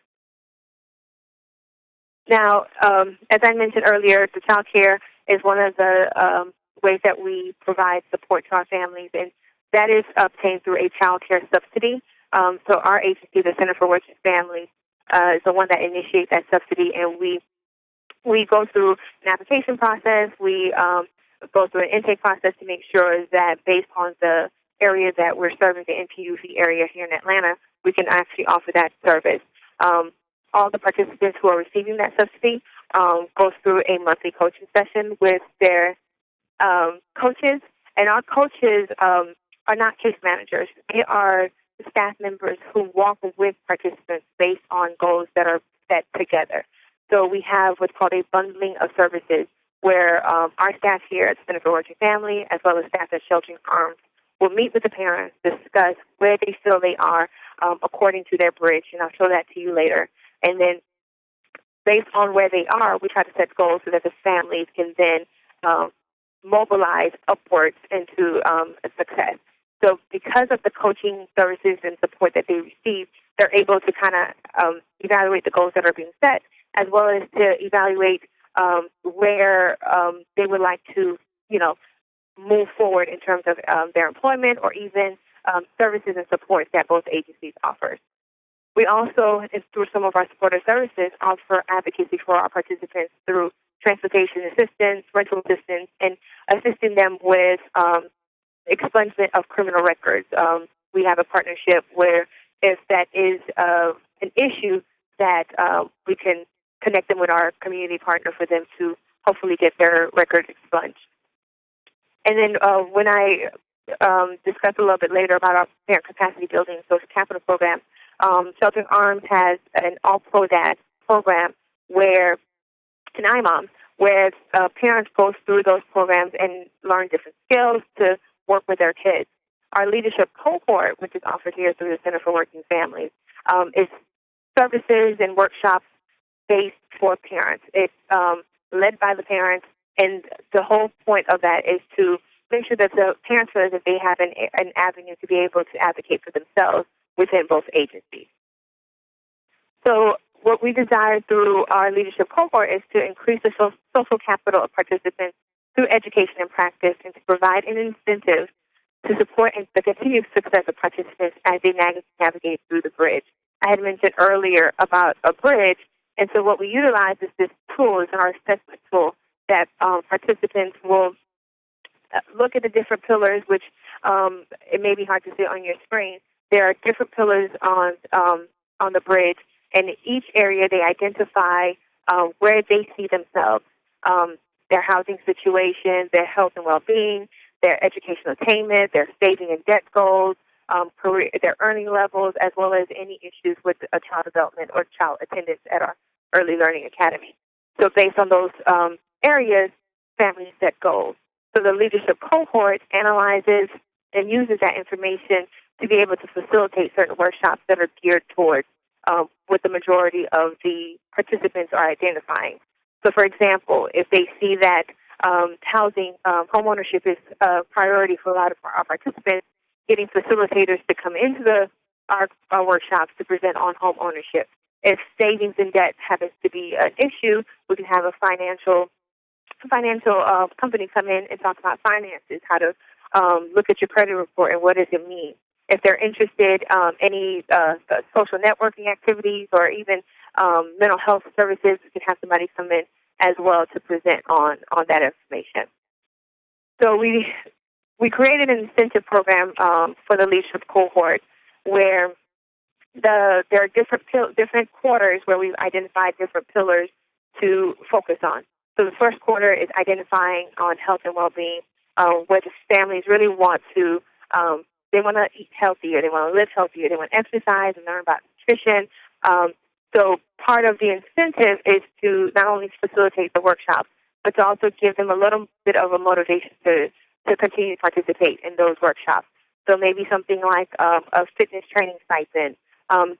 Now, as I mentioned earlier, the child care is one of the ways that we provide support to our families, and that is obtained through a child care subsidy. So our agency, the Center for Working Families, is the one that initiates that subsidy, and we go through an application process. We go through an intake process to make sure that based on the area that we're serving, the NPUC area here in Atlanta, we can actually offer that service. All the participants who are receiving that subsidy go through a monthly coaching session with their coaches, and our coaches are not case managers. They are staff members who walk with participants based on goals that are set together. So we have what's called a bundling of services where our staff here at the Center for Working Family, as well as staff at Sheltering Arms, will meet with the parents, discuss where they feel they are according to their bridge, and I'll show that to you later. And then based on where they are, we try to set goals so that the families can then mobilize upwards into a success. So because of the coaching services and support that they receive, they're able to kind of evaluate the goals that are being set, as well as to evaluate where they would like to, move forward in terms of their employment or even services and support that both agencies offer. We also, through some of our supportive services, offer advocacy for our participants through transportation assistance, rental assistance, and assisting them with expungement of criminal records. We have a partnership where if that is an issue, that we can connect them with our community partner for them to hopefully get their record expunged. And then when I discuss a little bit later about our parent capacity building social capital program, Sheltering Arms has an all-pro dad program where, an IMOM, where parents go through those programs and learn different skills to work with their kids. Our leadership cohort, which is offered here through the Center for Working Families, is services and workshops based for parents. It's led by the parents, and the whole point of that is to make sure that the parents feel that they have an avenue to be able to advocate for themselves within both agencies. So what we desire through our leadership cohort is to increase the social capital of participants through education and practice, and to provide an incentive to support the continued success of participants as they navigate through the bridge. I had mentioned earlier about a bridge, and so what we utilize is this tool, is our assessment tool, that participants will look at the different pillars, which it may be hard to see on your screen. There are different pillars on the bridge, and in each area they identify where they see themselves, their housing situation, their health and well-being, their educational attainment, their saving and debt goals, career, their earning levels, as well as any issues with child development or child attendance at our Early Learning Academy. So based on those areas, families set goals. So the leadership cohort analyzes and uses that information to be able to facilitate certain workshops that are geared towards what the majority of the participants are identifying. So, for example, if they see that housing, home ownership is a priority for a lot of our participants, getting facilitators to come into our workshops to present on home ownership. If savings and debt happens to be an issue, we can have a financial company come in and talk about finances, how to look at your credit report and what does it mean. If they're interested in any social networking activities or even mental health services, we can have somebody come in as well to present on that information. So we created an incentive program for the leadership cohort where there are different quarters where we've identified different pillars to focus on. So the first quarter is identifying on health and well-being, where the families really want to, they want to eat healthier, they want to live healthier, they want to exercise and learn about nutrition. So part of the incentive is to not only facilitate the workshops, but to also give them a little bit of a motivation to continue to participate in those workshops. So maybe something like a fitness training stipend,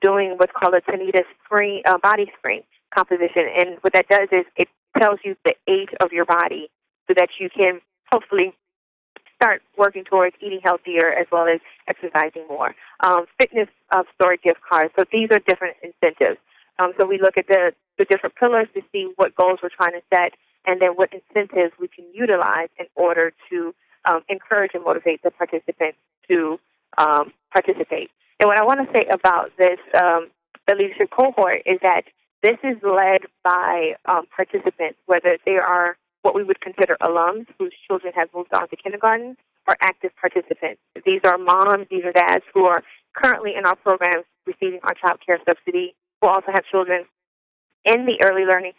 doing what's called a tinnitus body screen composition. And what that does is it tells you the age of your body so that you can hopefully start working towards eating healthier as well as exercising more. Fitness store gift cards. So these are different incentives. So we look at the different pillars to see what goals we're trying to set and then what incentives we can utilize in order to encourage and motivate the participants to participate. And what I want to say about this, the leadership cohort, is that this is led by participants, whether they are what we would consider alums whose children have moved on to kindergarten or active participants. These are moms, these are dads who are currently in our programs receiving our child care subsidy, who also have children in the Early Learning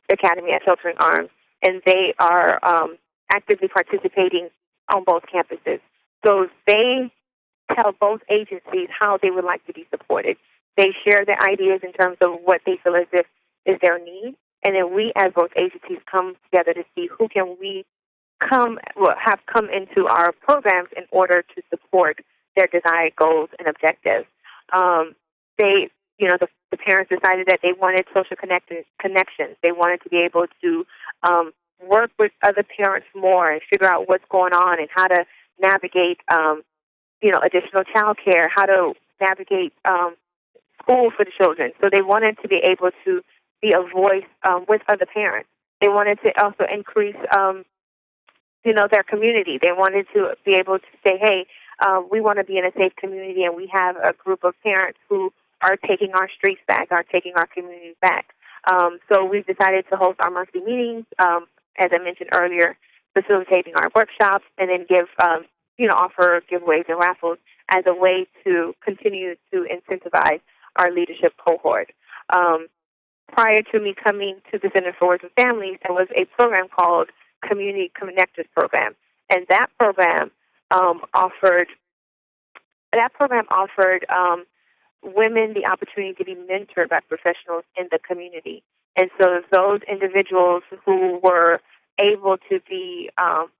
Academy at Sheltering Arms, and they are actively participating on both campuses. So they tell both agencies how they would like to be supported. They share their ideas in terms of what they feel as if is their need, and then we as both agencies come together to see who can we have come into our programs in order to support their desired goals and objectives. The parents decided that they wanted social connections. They wanted to be able to work with other parents more and figure out what's going on and how to navigate, additional child care, how to navigate school for the children. So they wanted to be able to be a voice with other parents. They wanted to also increase, their community. They wanted to be able to say, hey, we want to be in a safe community, and we have a group of parents who are taking our streets back, are taking our communities back. So we've decided to host our monthly meetings, as I mentioned earlier, facilitating our workshops, and then offer giveaways and raffles as a way to continue to incentivize our leadership cohort. prior to me coming to the Center for Working Families, there was a program called Community Connectors Program, and that program offered women the opportunity to be mentored by professionals in the community. And so those individuals who were able to be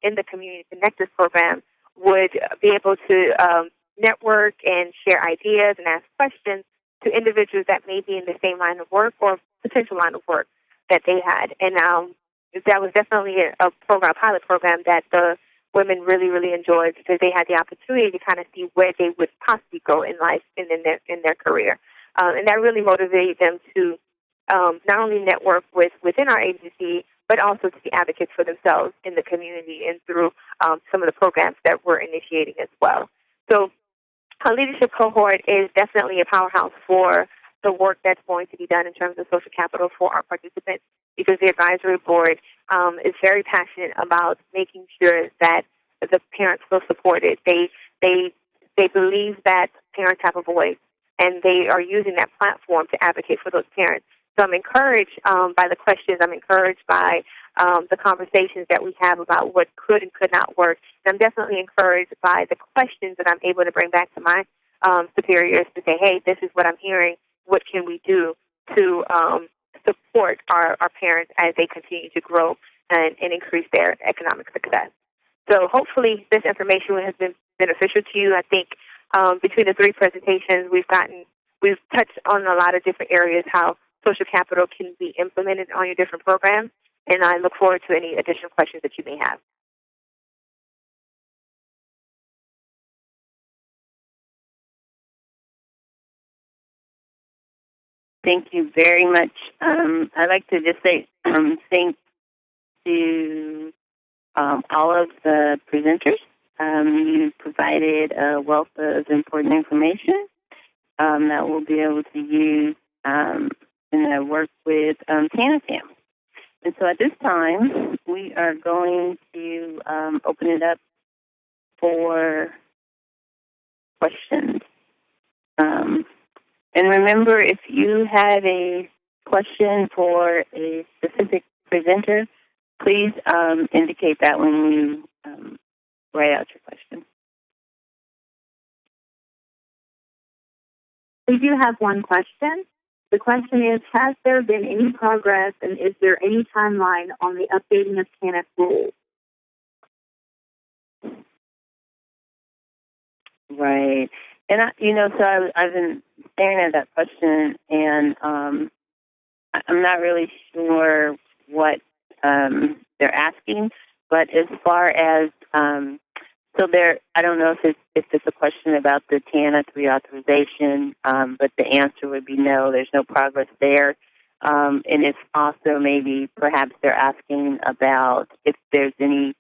in the Community Connectors Program would be able to network and share ideas and ask questions to individuals that may be in the same line of work or potential line of work that they had. And that was definitely a pilot program that the women really, really enjoyed because they had the opportunity to kind of see where they would possibly go in life and in their career. And that really motivated them to not only network within our agency, but also to be advocates for themselves in the community and through some of the programs that we're initiating as well. So our leadership cohort is definitely a powerhouse for the work that's going to be done in terms of social capital for our participants, because the advisory board is very passionate about making sure that the parents feel supported. They believe that parents have a voice, and they are using that platform to advocate for those parents. So I'm encouraged by the questions. I'm encouraged by the conversations that we have about what could and could not work. And I'm definitely encouraged by the questions that I'm able to bring back to my superiors to say, hey, this is what I'm hearing. What can we do to support our parents as they continue to grow and increase their economic success? So hopefully this information has been beneficial to you. I think between the three presentations, we've touched on a lot of different areas how social capital can be implemented on your different programs, and I look forward to any additional questions that you may have. Thank you very much. I'd like to just say thanks to all of the presenters. You provided a wealth of important information that we'll be able to use in our work with TANF. And so at this time, we are going to open it up for questions. And remember, if you have a question for a specific presenter, please indicate that when you write out your question. We do have one question. The question is, has there been any progress, and is there any timeline on the updating of TANF rules? Right. And, so I've been staring at that question, and I'm not really sure what they're asking, but as far as, I don't know if it's a question about the TANF reauthorization, but the answer would be no, there's no progress there. And it's also maybe perhaps they're asking about if there's any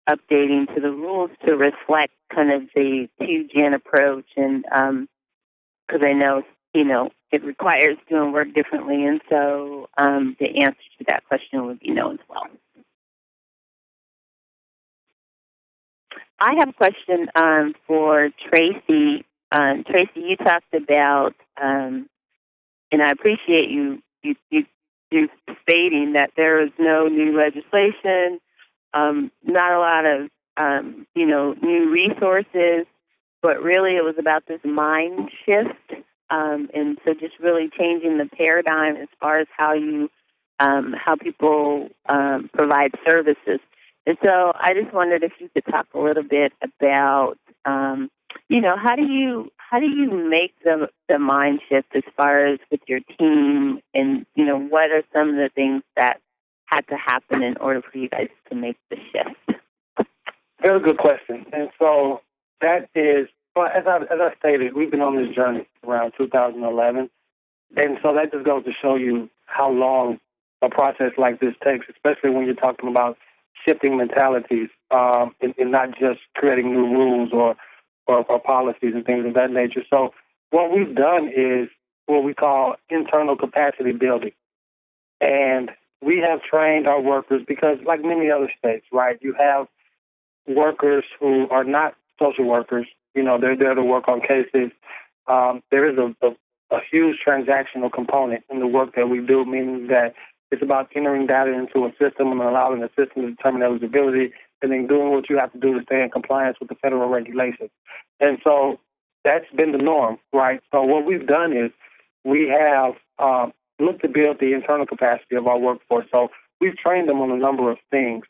updating to the rules to reflect kind of the 2-gen approach, and because I know, it requires doing work differently, and so the answer to that question would be no as well. I have a question for Tracy. Tracy, you talked about, and I appreciate you stating that there is no new legislation, not a lot of, new resources, but really it was about this mind shift. And so just really changing the paradigm as far as how people provide services. And so I just wondered if you could talk a little bit about, how do you make the mind shift as far as with your team, and, what are some of the things that had to happen in order for you guys to make the shift? Very good question. And so that is, well, as I stated, we've been on this journey around 2011. And so that just goes to show you how long a process like this takes, especially when you're talking about shifting mentalities and not just creating new rules or policies and things of that nature. So what we've done is what we call internal capacity building. And we have trained our workers because, like many other states, right, you have workers who are not social workers. They're there to work on cases. There is a a huge transactional component in the work that we do, meaning that it's about entering data into a system and allowing the system to determine eligibility and then doing what you have to do to stay in compliance with the federal regulations. And so that's been the norm, right? So what we've done is we have looked to build the internal capacity of our workforce. So we've trained them on a number of things.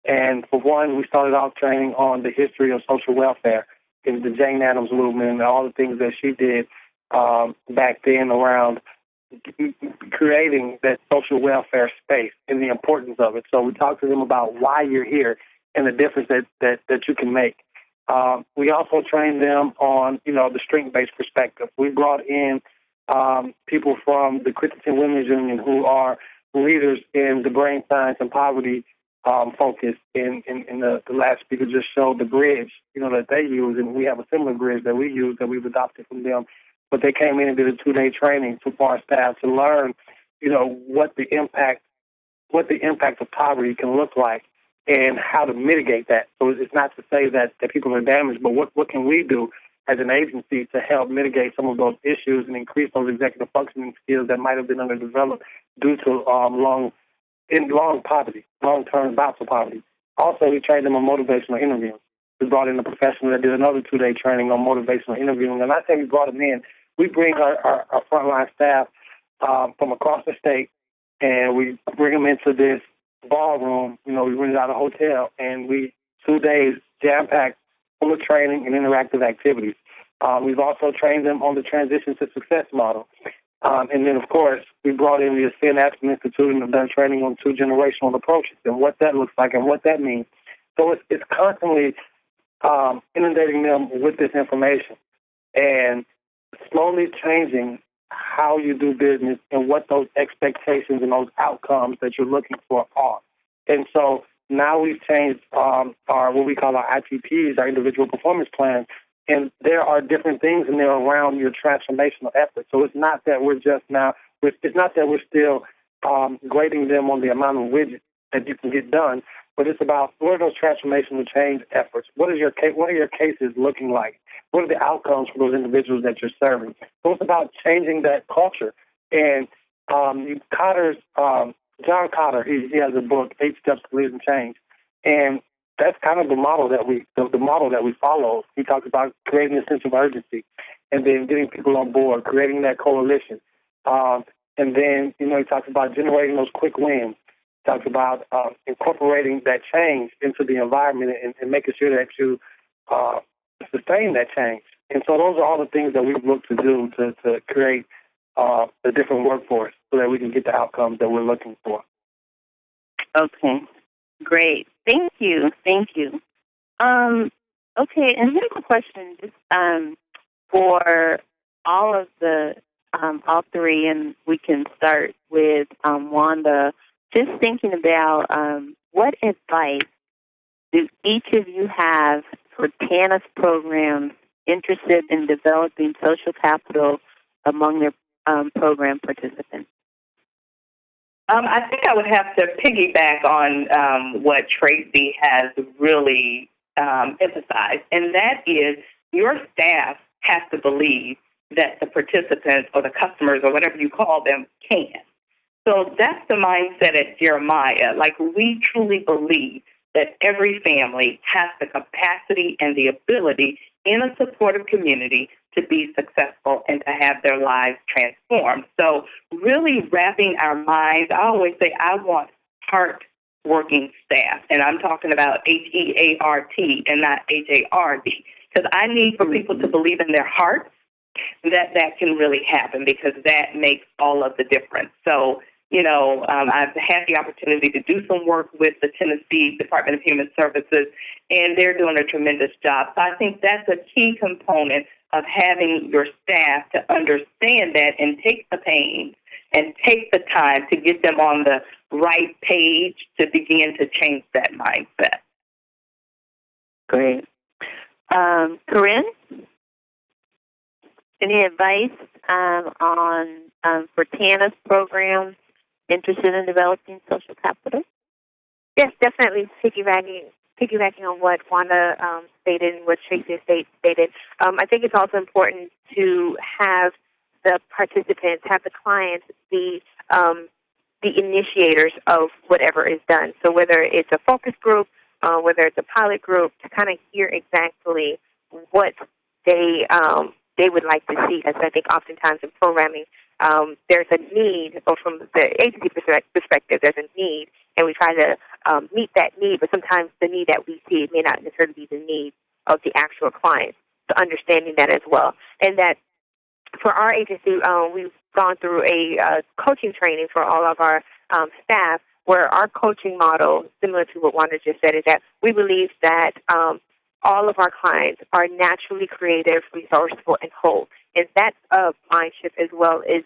And for one, we started off training on the history of social welfare in the Jane Addams movement and all the things that she did back then around creating that social welfare space and the importance of it. So we talked to them about why you're here and the difference that you can make. We also trained them on, the strength-based perspective. We brought in people from the Christian Women's Union who are leaders in the brain science and poverty focus. In the last speaker just showed the bridge, that they use, and we have a similar bridge that we use that we've adopted from them. But they came in and did a 2-day training for our staff to learn, what the impact of poverty can look like and how to mitigate that. So it's not to say that people are damaged, but what can we do as an agency to help mitigate some of those issues and increase those executive functioning skills that might have been underdeveloped due to long-term bouts of poverty. Also, we trained them on motivational interviewing. We brought in a professional that did another 2-day training on motivational interviewing. And I say we brought them in. We bring our frontline staff from across the state, and we bring them into this ballroom. We rent out a hotel, and 2 days jam-packed full of training and interactive activities. We've also trained them on the transition to success model. And then, of course, we brought in the Ascend Action Institute and have done training on 2 generational approaches and what that looks like and what that means. So it's constantly inundating them with this information and slowly changing how you do business and what those expectations and those outcomes that you're looking for are. And so now we've changed our what we call our IPPs, our individual performance plans, and there are different things in there around your transformational efforts. So it's not that we're still grading them on the amount of widgets that you can get done, but it's about what are those transformational change efforts? What are your cases looking like? What are the outcomes for those individuals that you're serving? So it's about changing that culture. And John Cotter, he has a book, 8 Steps to Lead and Change, and that's kind of the model that we follow. He talks about creating a sense of urgency, and then getting people on board, creating that coalition, and then he talks about generating those quick wins. He talks about incorporating that change into the environment and making sure that you sustain that change. And so those are all the things that we've looked to do to create a different workforce so that we can get the outcomes that we're looking for. Okay, great. Thank you. Okay, and here's a question just for all three, and we can start with Wanda. Just thinking about what advice do each of you have for TANF programs interested in developing social capital among their program participants? I think I would have to piggyback on what Tracy has really emphasized, and that is your staff has to believe that the participants or the customers or whatever you call them can. So that's the mindset at Jeremiah. Like, we truly believe that every family has the capacity and the ability in a supportive community to be successful and to have their lives transformed. So really wrapping our minds, I always say I want heart-working staff, and I'm talking about HEART and not HARD, because I need for people to believe in their hearts that can really happen, because that makes all of the difference. So, I've had the opportunity to do some work with the Tennessee Department of Human Services, and they're doing a tremendous job. So I think that's a key component of having your staff to understand that and take the pain and take the time to get them on the right page to begin to change that mindset. Great. Corinne, any advice for TANF programs interested in developing social capital? Yes, definitely piggybacking on what Wanda stated and what Tracy stated. I think it's also important to have the participants, have the clients be the initiators of whatever is done. So whether it's a focus group, whether it's a pilot group, to kind of hear exactly what they would like to see. Because I think oftentimes in programming, there's a need, or from the agency perspective, there's a need, and we try to meet that need, but sometimes the need that we see may not necessarily be the need of the actual client. So understanding that as well. And that for our agency, we've gone through a coaching training for all of our staff, where our coaching model, similar to what Wanda just said, is that we believe that all of our clients are naturally creative, resourceful, and whole. And that's a mind shift as well, is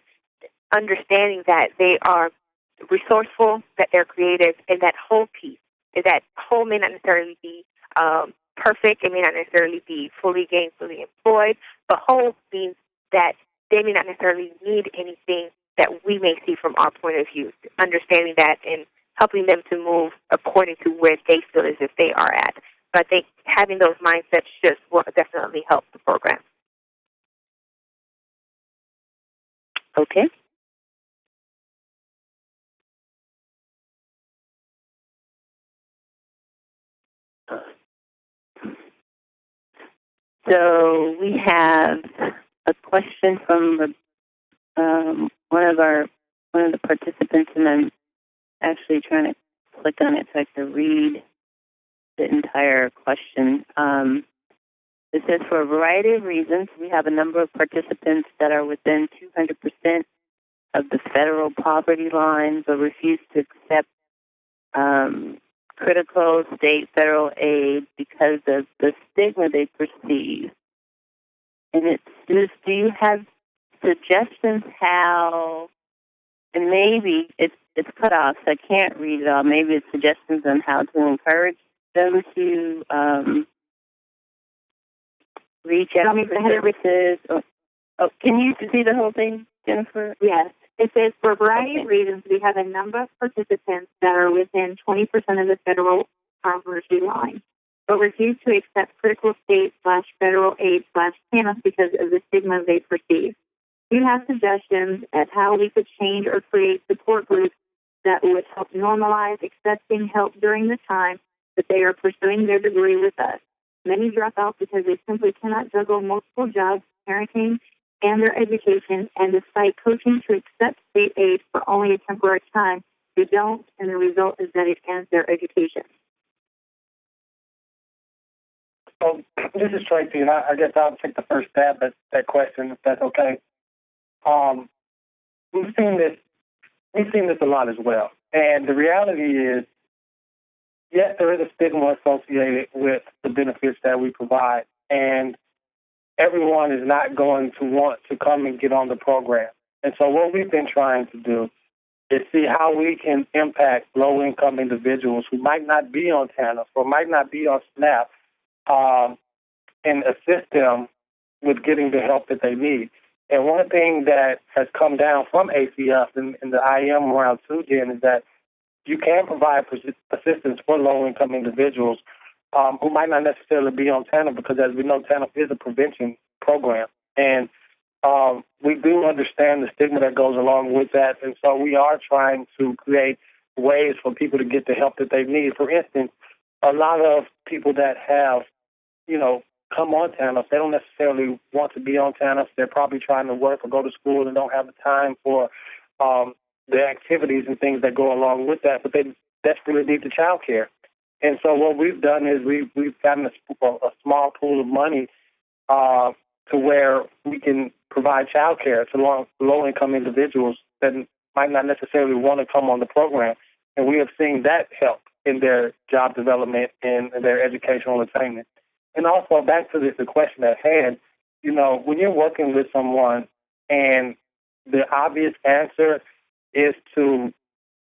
understanding that they are resourceful, that they're creative, and that whole piece. Is that whole may not necessarily be perfect, it may not necessarily be fully gainfully employed, but whole means that they may not necessarily need anything that we may see from our point of view. Understanding that and helping them to move according to where they feel as if they are at. So I think having those mindset shifts will definitely help the program. Okay. So we have a question from one of the participants, and I'm actually trying to click on it so I can read the entire question. It says, for a variety of reasons, we have a number of participants that are within 200% of the federal poverty line, but refuse to accept critical state, federal aid because of the stigma they perceive. And it's just, do you have suggestions how, and maybe it's cut off, so I can't read it all, maybe it's suggestions on how to encourage them to reach out for services. Oh, can you see the whole thing, Jennifer? Yes. It says, for a variety of reasons, we have a number of participants that are within 20% of the federal poverty line, but refuse to accept critical state/federal aid/TANF because of the stigma they perceive. Do you have suggestions as how we could change or create support groups that would help normalize accepting help during the time that they are pursuing their degree with us? Many drop out because they simply cannot juggle multiple jobs, parenting, and their education, and despite coaching to accept state aid for only a temporary time, they don't, and the result is that it ends their education. So this is Tracy, and I guess I'll take the first stab at that question, if that's okay. We've seen this a lot as well, and the reality is, yes, there is a stigma associated with the benefits that we provide, and everyone is not going to want to come and get on the program. And so what we've been trying to do is see how we can impact low-income individuals who might not be on TANF or might not be on SNAP, and assist them with getting the help that they need. And one thing that has come down from ACF and the IM round 2 again is that you can provide assistance for low-income individuals who might not necessarily be on TANF, because as we know, TANF is a prevention program. And we do understand the stigma that goes along with that. And so we are trying to create ways for people to get the help that they need. For instance, a lot of people that have, come on TANF, they don't necessarily want to be on TANF. They're probably trying to work or go to school and don't have the time for the activities and things that go along with that, but they desperately need the child care. And so what we've done is we've gotten a small pool of money to where we can provide child care to low-income individuals that might not necessarily want to come on the program. And we have seen that help in their job development and their educational attainment. And also, back to the question at hand, when you're working with someone and the obvious answer is to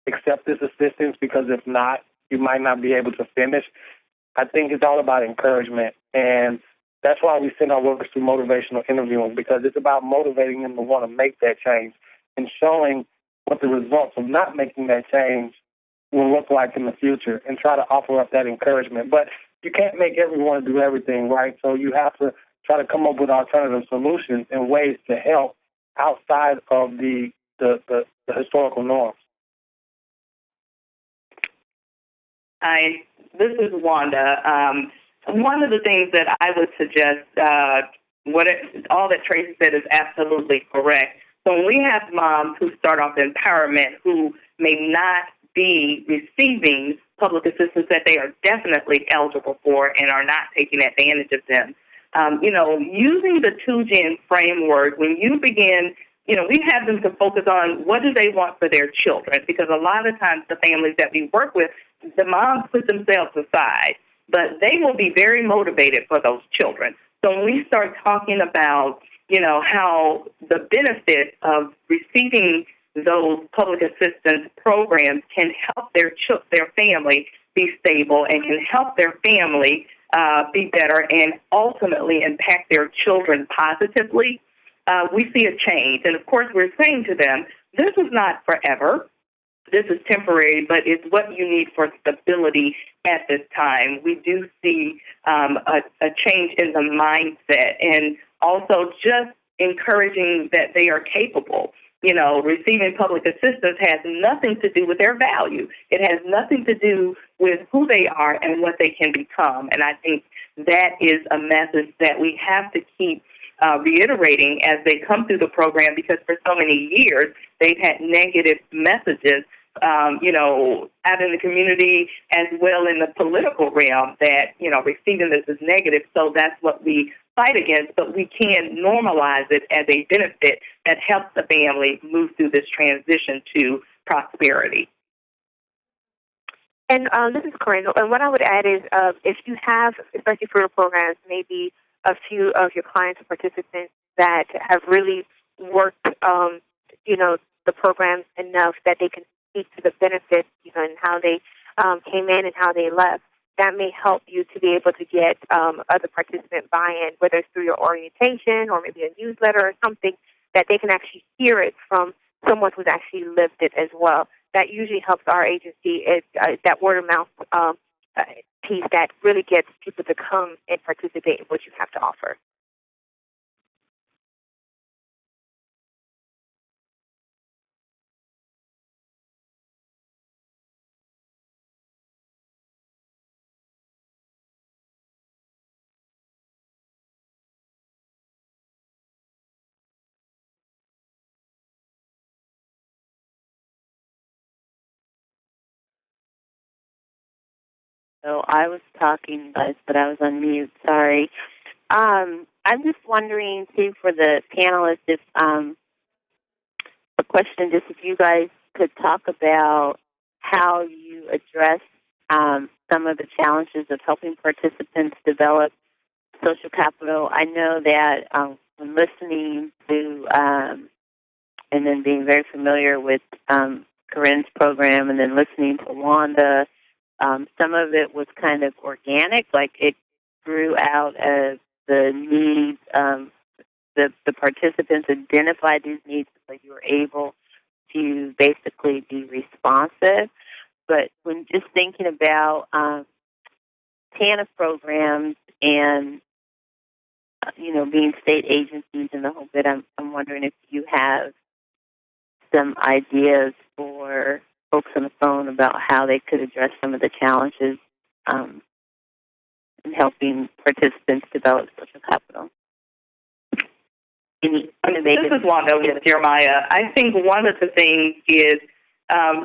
accept this assistance, because if not, you might not be able to finish, I think it's all about encouragement. And that's why we send our workers through motivational interviewing, because it's about motivating them to want to make that change and showing what the results of not making that change will look like in the future, and try to offer up that encouragement. But you can't make everyone do everything, right? So you have to try to come up with alternative solutions and ways to help outside of the historical norms? This is Wanda. One of the things that I would suggest, all that Tracy said is absolutely correct. So when we have moms who start off empowerment who may not be receiving public assistance that they are definitely eligible for and are not taking advantage of them, using the 2GEN framework, when you begin, we have them to focus on what do they want for their children, because a lot of times the families that we work with, the moms put themselves aside, but they will be very motivated for those children. So when we start talking about, how the benefit of receiving those public assistance programs can help their family be stable and can help their family be better and ultimately impact their children positively, we see a change. And, of course, we're saying to them, this is not forever. This is temporary, but it's what you need for stability at this time. We do see a change in the mindset and also just encouraging that they are capable. Receiving public assistance has nothing to do with their value. It has nothing to do with who they are and what they can become. And I think that is a message that we have to keep reiterating as they come through the program, because for so many years they've had negative messages, out in the community as well in the political realm that, receiving this is negative. So that's what we fight against, but we can normalize it as a benefit that helps the family move through this transition to prosperity. And this is Corinne. And what I would add is if you have, especially for your programs, maybe a few of your clients or participants that have really worked, the programs enough that they can speak to the benefits, and how they came in and how they left, that may help you to be able to get other participant buy-in, whether it's through your orientation or maybe a newsletter or something, that they can actually hear it from someone who's actually lived it as well. That usually helps our agency. It's that word-of-mouth piece that really gets people to come and participate in what you have to offer. So I was talking, guys, but I was on mute. Sorry. I'm just wondering, too, for the panelists, if a question, just if you guys could talk about how you address some of the challenges of helping participants develop social capital. I know that when listening to and then being very familiar with Corinne's program and then listening to Wanda, some of it was kind of organic, like it grew out of the needs. The participants identified these needs, so you were able to basically be responsive. But when just thinking about TANF programs and being state agencies and the whole bit, I'm wondering if you have some ideas for folks on the phone about how they could address some of the challenges in helping participants develop social capital. This is Wanda with Jeremiah. I think one of the things is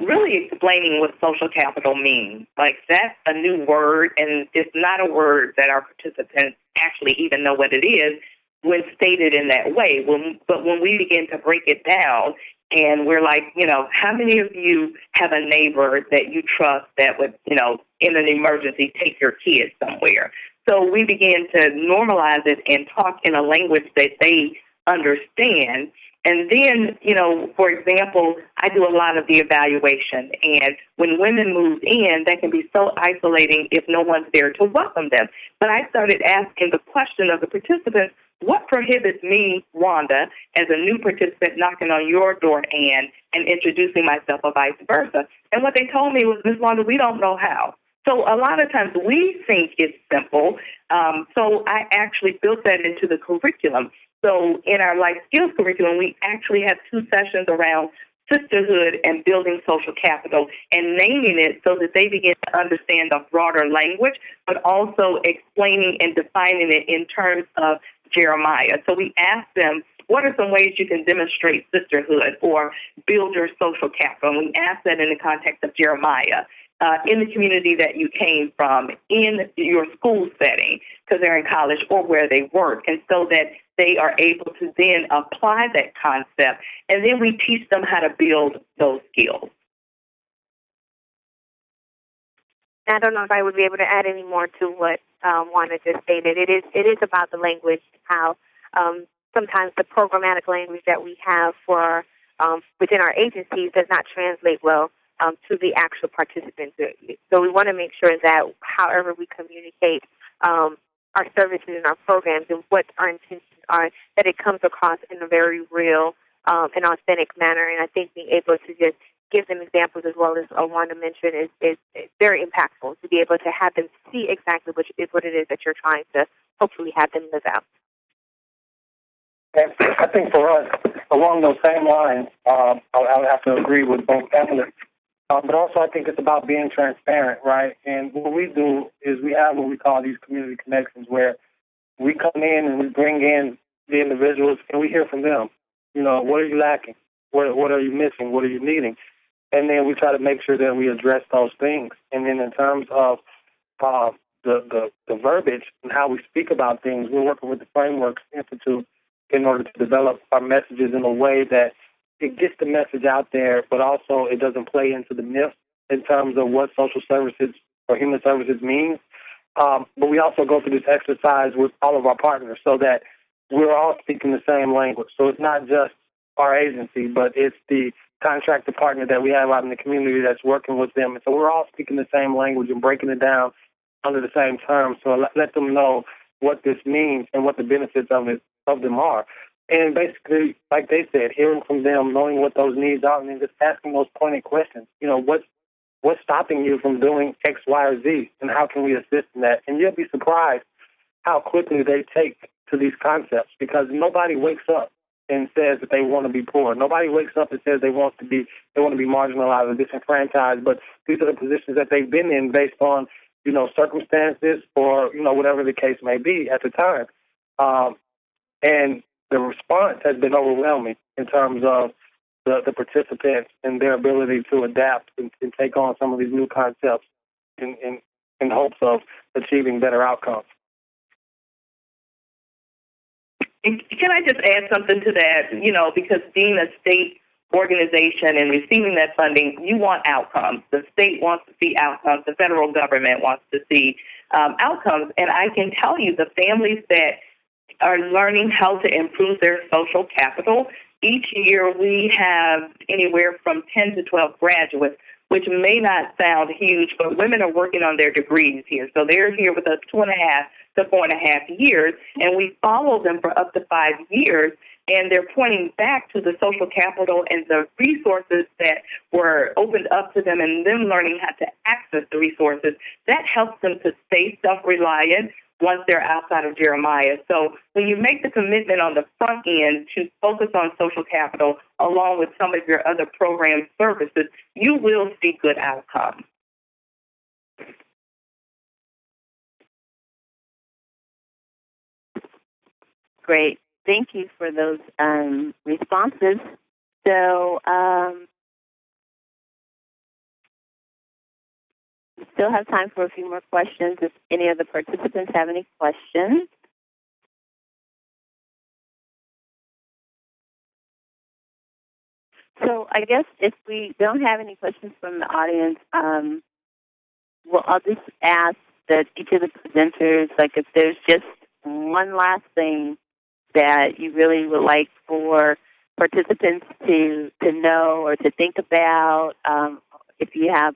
really explaining what social capital means. Like, that's a new word, and it's not a word that our participants actually even know what it is when stated in that way. But when we begin to break it down, and we're like, how many of you have a neighbor that you trust that would, in an emergency, take your kids somewhere? So we begin to normalize it and talk in a language that they understand. And then, for example, I do a lot of the evaluation. And when women move in, that can be so isolating if no one's there to welcome them. But I started asking the question of the participants, what prohibits me, Wanda, as a new participant knocking on your door, Ann, and introducing myself or vice versa? And what they told me was, Ms. Wanda, we don't know how. So a lot of times we think it's simple. So I actually built that into the curriculum. So in our life skills curriculum, we actually have 2 sessions around sisterhood and building social capital and naming it so that they begin to understand the broader language, but also explaining and defining it in terms of Jeremiah. So we ask them, what are some ways you can demonstrate sisterhood or build your social capital? And we ask that in the context of Jeremiah. In the community that you came from, in your school setting, because they're in college or where they work, and so that they are able to then apply that concept, and then we teach them how to build those skills. I don't know if I would be able to add any more to what Wanda just stated. It is about the language, how sometimes the programmatic language that we have for within our agencies does not translate well to the actual participants. So we want to make sure that however we communicate our services and our programs and what our intentions are, that it comes across in a very real and authentic manner. And I think being able to just give them examples as well as Wanda mentioned is very impactful, to be able to have them see exactly what it is that you're trying to hopefully have them live out. And I think for us, along those same lines, I would have to agree with both panelists. But also I think it's about being transparent, right? And what we do is we have what we call these community connections, where we come in and we bring in the individuals and we hear from them. You know, what are you lacking? What are you missing? What are you needing? And then we try to make sure that we address those things. And then in terms of the verbiage and how we speak about things, we're working with the Frameworks Institute in order to develop our messages in a way that it gets the message out there, but also it doesn't play into the myth in terms of what social services or human services means. But we also go through this exercise with all of our partners so that we're all speaking the same language. So it's not just our agency, but it's the contractor partner that we have out in the community that's working with them. And so we're all speaking the same language and breaking it down under the same terms. So let them know what this means and what the benefits of them are. And basically, like they said, hearing from them, knowing what those needs are, and then just asking those pointed questions. You know, what's stopping you from doing X, Y, or Z, and how can we assist in that? And you'll be surprised how quickly they take to these concepts, because nobody wakes up and says that they want to be poor. Nobody wakes up and says they want to be marginalized or disenfranchised. But these are the positions that they've been in based on, you know, circumstances or, you know, whatever the case may be at the time. And the response has been overwhelming in terms of the participants and their ability to adapt and take on some of these new concepts in hopes of achieving better outcomes. Can I just add something to that? You know, because being a state organization and receiving that funding, you want outcomes. The state wants to see outcomes. The federal government wants to see outcomes. And I can tell you the families that are learning how to improve their social capital, each year we have anywhere from 10 to 12 graduates, which may not sound huge, but women are working on their degrees here. So they're here with us 2.5 to 4.5 years, and we follow them for up to 5 years, and they're pointing back to the social capital and the resources that were opened up to them and them learning how to access the resources. That helps them to stay self-reliant once they're outside of Jeremiah. So when you make the commitment on the front end to focus on social capital along with some of your other program services, you will see good outcomes. Great. Thank you for those responses. So we still have time for a few more questions if any of the participants have any questions. So I guess if we don't have any questions from the audience, well, I'll just ask that each of the presenters, like if there's just one last thing that you really would like for participants to know or to think about, if you have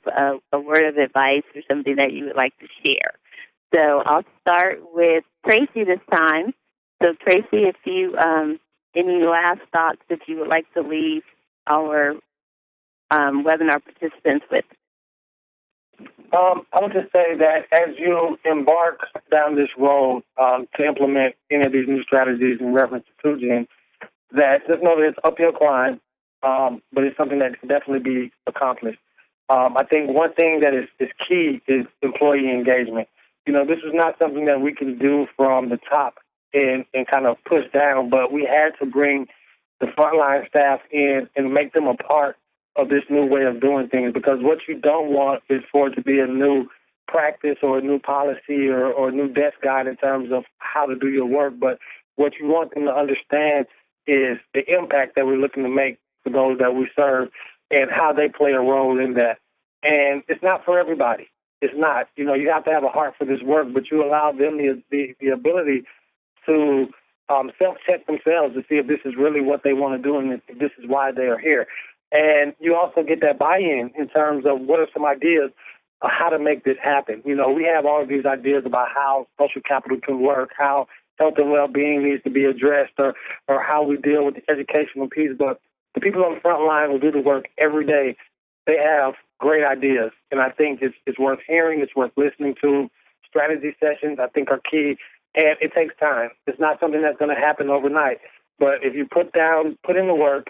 a word of advice or something that you would like to share. So I'll start with Tracy this time. So Tracy, if you any last thoughts that you would like to leave our webinar participants with? I would just say that as you embark down this road to implement any of these new strategies in reference to 2Gen, that just know that it's uphill climb, but it's something that can definitely be accomplished. I think one thing that is key is employee engagement. This is not something that we can do from the top and kind of push down, but we had to bring the frontline staff in and make them a part of this new way of doing things, because what you don't want is for it to be a new practice or a new policy or a new desk guide in terms of how to do your work, but what you want them to understand is the impact that we're looking to make for those that we serve and how they play a role in that. And it's not for everybody. It's not. You have to have a heart for this work, but you allow them the ability to self-check themselves to see if this is really what they want to do and if this is why they are here. And you also get that buy-in in terms of what are some ideas of how to make this happen. We have all of these ideas about how social capital can work, how health and well-being needs to be addressed, or how we deal with the educational piece. But the people on the front line who do the work every day, they have great ideas. And I think it's worth hearing. It's worth listening to. Strategy sessions, I think, are key. And it takes time. It's not something that's going to happen overnight. But if you put in the work,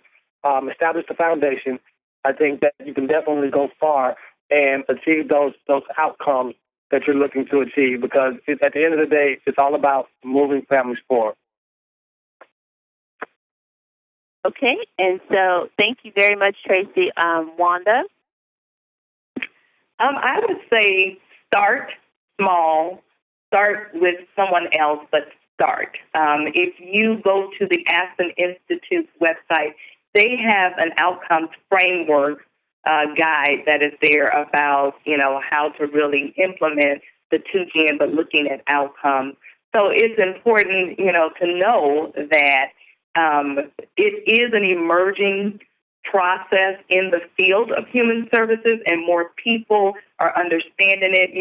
establish the foundation, I think that you can definitely go far and achieve those outcomes that you're looking to achieve, because at the end of the day, it's all about moving families forward. Okay, and so thank you very much, Tracy. Wanda? I would say start small, start with someone else, but start. If you go to the Aspen Institute's website, they have an outcomes framework guide that is there about, how to really implement the 2Gen, but looking at outcomes. So it's important, to know that it is an emerging process in the field of human services, and more people are understanding it.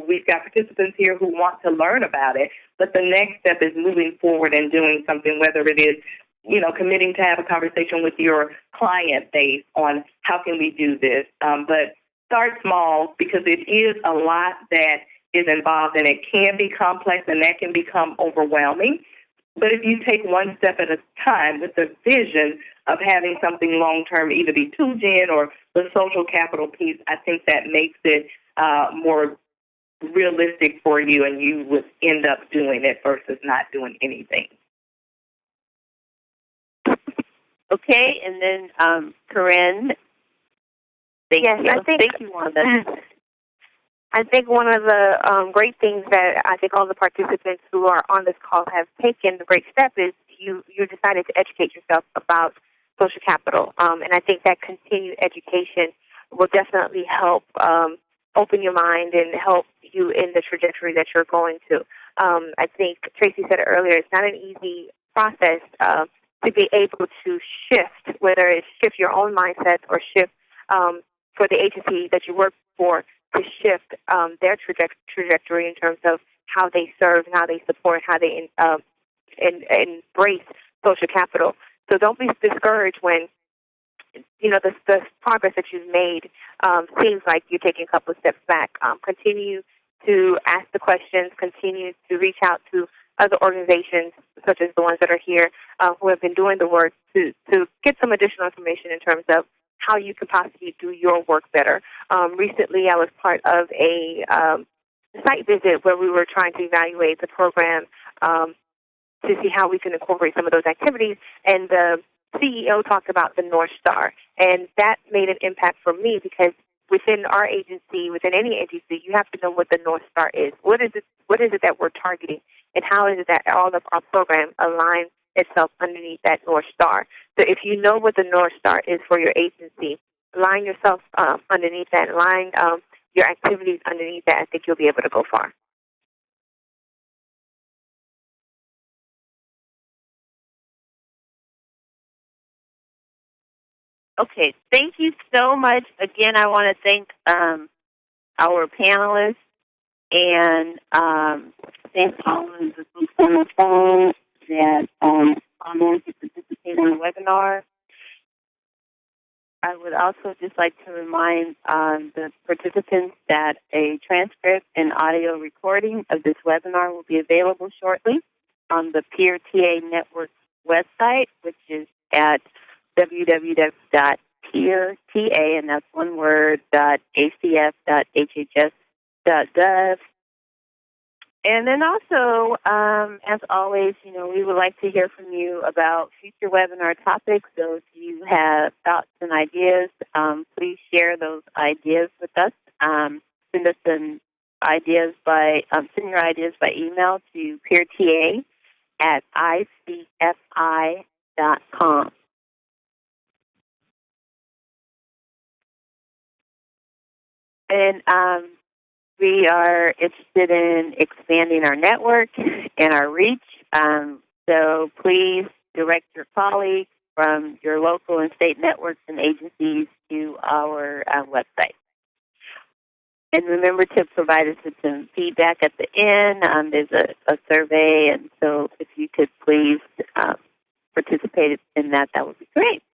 We've got participants here who want to learn about it, but the next step is moving forward and doing something, whether it is committing to have a conversation with your client base on how can we do this. But start small, because it is a lot that is involved, and it can be complex, and that can become overwhelming. But if you take one step at a time with the vision of having something long-term, either be 2Gen or the social capital piece, I think that makes it more realistic for you, and you would end up doing it versus not doing anything. Okay, and then Corinne. Thank you, Wanda. I think one of the great things that I think all the participants who are on this call have taken, the great step, is you decided to educate yourself about social capital. And I think that continued education will definitely help open your mind and help you in the trajectory that you're going to. I think Tracy said it earlier, it's not an easy process to be able to shift, whether it's shift your own mindset or shift for the agency that you work for, to shift their trajectory in terms of how they serve and how they support, how they embrace social capital. So don't be discouraged when, the progress that you've made seems like you're taking a couple of steps back. Continue to ask the questions, continue to reach out to other organizations, such as the ones that are here, who have been doing the work to get some additional information in terms of how you can possibly do your work better. Recently, I was part of a site visit where we were trying to evaluate the program to see how we can incorporate some of those activities, and the CEO talked about the North Star, and that made an impact for me, because within our agency, within any agency, you have to know what the North Star is. What is it that we're targeting, and how is it that all of our program aligns itself underneath that North Star? So if you know what the North Star is for your agency, line yourself underneath that, line your activities underneath that. I think you'll be able to go far. Okay, thank you so much. Again, I want to thank our panelists, and thank all of the folks on the phone that are going to participate in the webinar. I would also just like to remind the participants that a transcript and audio recording of this webinar will be available shortly on the Peer TA Network website, which is at www.peerta, and that's one word, .acf.hhs.gov. And then also, as always, we would like to hear from you about future webinar topics. So if you have thoughts and ideas, please share those ideas with us. Send us send your ideas by email to peerta@icfi.com. And we are interested in expanding our network and our reach. So please direct your colleagues from your local and state networks and agencies to our website. And remember to provide us with some feedback at the end. There's a survey, and so if you could please participate in that, that would be great.